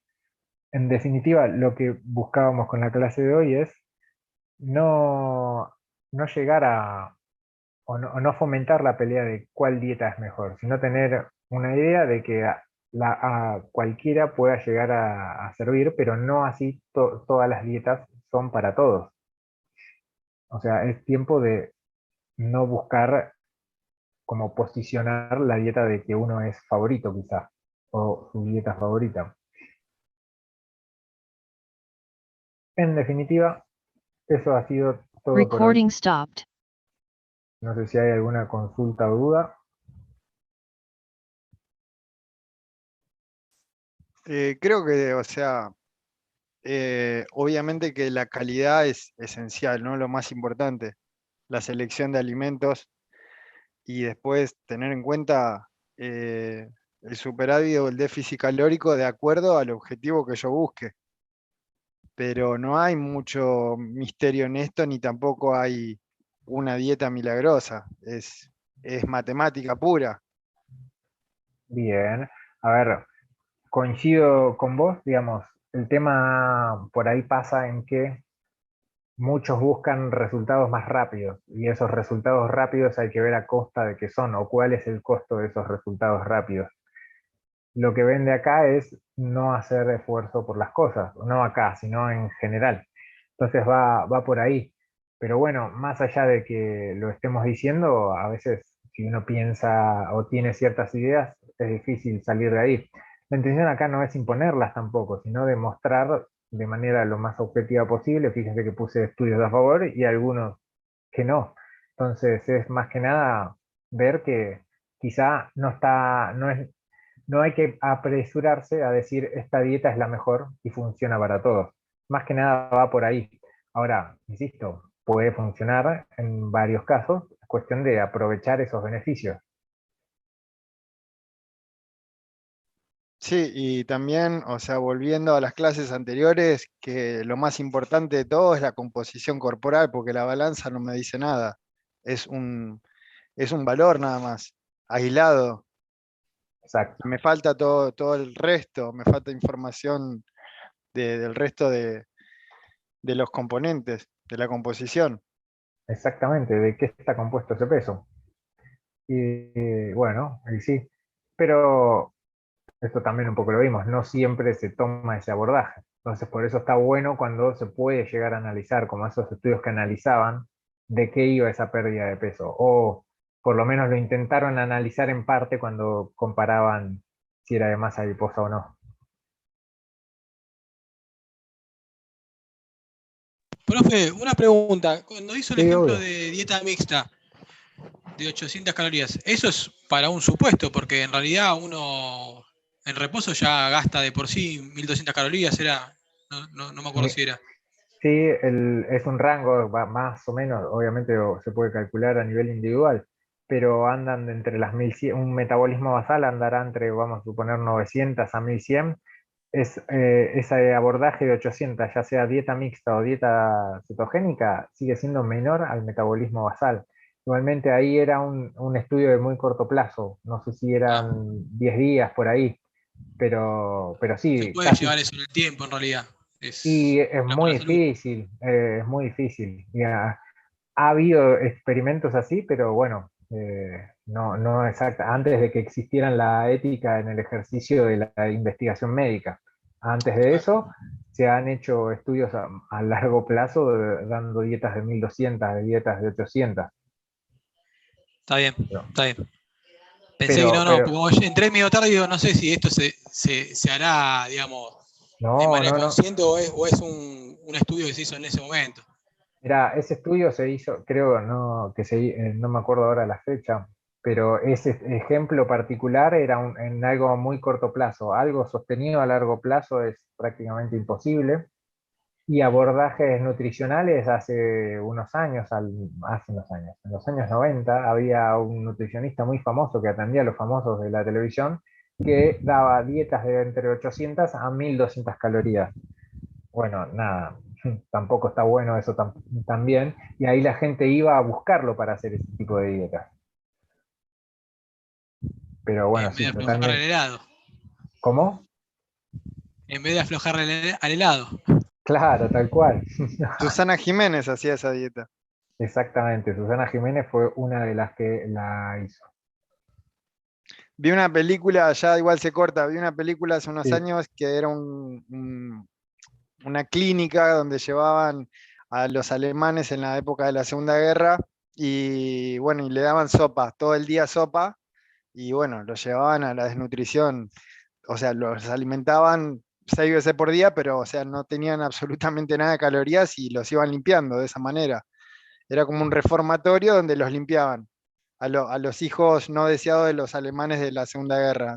en definitiva, lo que buscábamos con la clase de hoy es no llegar o no fomentar la pelea de cuál dieta es mejor, sino tener una idea de que a cualquiera pueda llegar a servir, pero no así todas las dietas son para todos. O sea, es tiempo de no buscar como posicionar la dieta de que uno es favorito quizá, o su dieta favorita. En definitiva, eso ha sido todo por hoy. Recording stopped. No sé si hay alguna consulta o duda. Creo que, o sea, obviamente que la calidad es esencial, ¿no? Lo más importante, la selección de alimentos y después tener en cuenta el superávit o el déficit calórico de acuerdo al objetivo que yo busque. Pero no hay mucho misterio en esto, ni tampoco hay una dieta milagrosa, es matemática pura. Bien, a ver, coincido con vos, digamos, el tema por ahí pasa en que muchos buscan resultados más rápidos y esos resultados rápidos hay que ver a costa de qué son o cuál es el costo de esos resultados rápidos. Lo que vende acá es no hacer esfuerzo por las cosas, no acá, sino en general. Entonces va por ahí. Pero bueno, más allá de que lo estemos diciendo, a veces si uno piensa o tiene ciertas ideas, es difícil salir de ahí. La intención acá no es imponerlas tampoco, sino demostrar de manera lo más objetiva posible. Fíjense que puse estudios a favor y algunos que no. Entonces es más que nada ver que quizá no no hay que apresurarse a decir esta dieta es la mejor y funciona para todos. Más que nada va por ahí. Ahora, insisto, puede funcionar en varios casos, es cuestión de aprovechar esos beneficios. Sí, y también, o sea, volviendo a las clases anteriores, que lo más importante de todo es la composición corporal, porque la balanza no me dice nada. Es un valor nada más, aislado. Exacto. Me falta todo el resto, me falta información del resto de los componentes, de la composición. Exactamente, de qué está compuesto ese peso. Y bueno, y sí. Pero esto también un poco lo vimos, no siempre se toma ese abordaje. Entonces, por eso está bueno cuando se puede llegar a analizar, como esos estudios que analizaban, de qué iba esa pérdida de peso. O por lo menos lo intentaron analizar en parte cuando comparaban si era de masa adiposa o no. Profe, una pregunta. Cuando hizo el Sí, ejemplo obvio. de dieta mixta de 800 calorías, eso es para un supuesto, porque en realidad uno en reposo ya gasta de por sí 1200 calorías, no me acuerdo si era. Sí, es un rango más o menos, obviamente se puede calcular a nivel individual, pero andan entre las 1100, un metabolismo basal andará entre, vamos a suponer, 900 a 1100. Ese abordaje de 800, ya sea dieta mixta o dieta cetogénica, sigue siendo menor al metabolismo basal. Igualmente ahí era un estudio de muy corto plazo, no sé si Ah, eran 10 días por ahí, pero se sí, puede casi. llevar eso en el tiempo en realidad. Y Es es una muy buena salud. difícil, es muy difícil. Ha habido experimentos así, pero bueno, no exacta. Antes de que existieran la ética en el ejercicio de la investigación médica. Antes de Claro. eso, se han hecho estudios a largo plazo dando dietas de 1200, de dietas de 800. Está bien, Pero, está bien. Pensé que pero, no, pero como entré medio tarde, digo, no sé si esto se hará, digamos, de no, manera no, no. consciente o es un estudio que se hizo en ese momento. Mira, ese estudio se hizo, creo, no, no me acuerdo ahora la fecha, pero ese ejemplo particular era en algo muy corto plazo. Algo sostenido a largo plazo es prácticamente imposible. Y abordajes nutricionales hace unos años, en los años 90, había un nutricionista muy famoso que atendía a los famosos de la televisión, que daba dietas de entre 800 a 1200 calorías. Bueno, nada, tampoco está bueno eso también, y ahí la gente iba a buscarlo para hacer ese tipo de dietas. Pero bueno, En vez de sí, aflojar el totalmente. helado. ¿Cómo? En vez de aflojar al helado. Claro, tal cual. Susana Jiménez hacía esa dieta. Exactamente, Susana Jiménez fue una de las que la hizo. Vi una película, ya igual se corta, vi una película hace unos Sí. años que era una clínica donde llevaban a los alemanes en la época de la Segunda Guerra y bueno, y le daban sopa, todo el día sopa, y bueno, los llevaban a la desnutrición, o sea, los alimentaban 6 veces por día, pero o sea, no tenían absolutamente nada de calorías y los iban limpiando de esa manera. Era como un reformatorio donde los limpiaban a los hijos no deseados de los alemanes de la Segunda Guerra,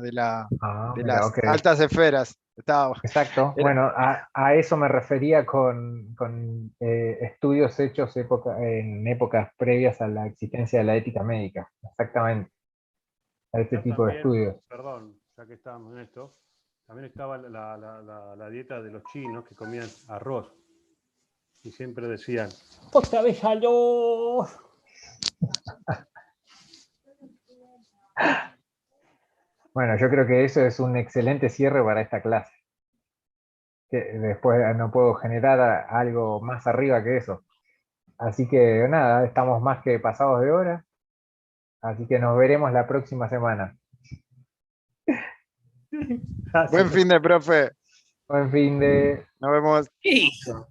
Ah, de mira, las ok. altas esferas. Exacto. Era- Bueno, a eso me refería con estudios hechos en épocas previas a la existencia de la ética médica. Exactamente, a este Ya tipo de también, estudios. perdón, ya que estábamos en esto, también estaba la dieta de los chinos que comían arroz y siempre decían, otra vez arroz. Bueno, yo creo que eso es un excelente cierre para esta clase. Que después no puedo generar algo más arriba que eso. Así que nada, estamos más que pasados de hora. Así que nos veremos la próxima semana. Buen fin de profe. Buen fin de... Nos vemos. ¿Qué hizo?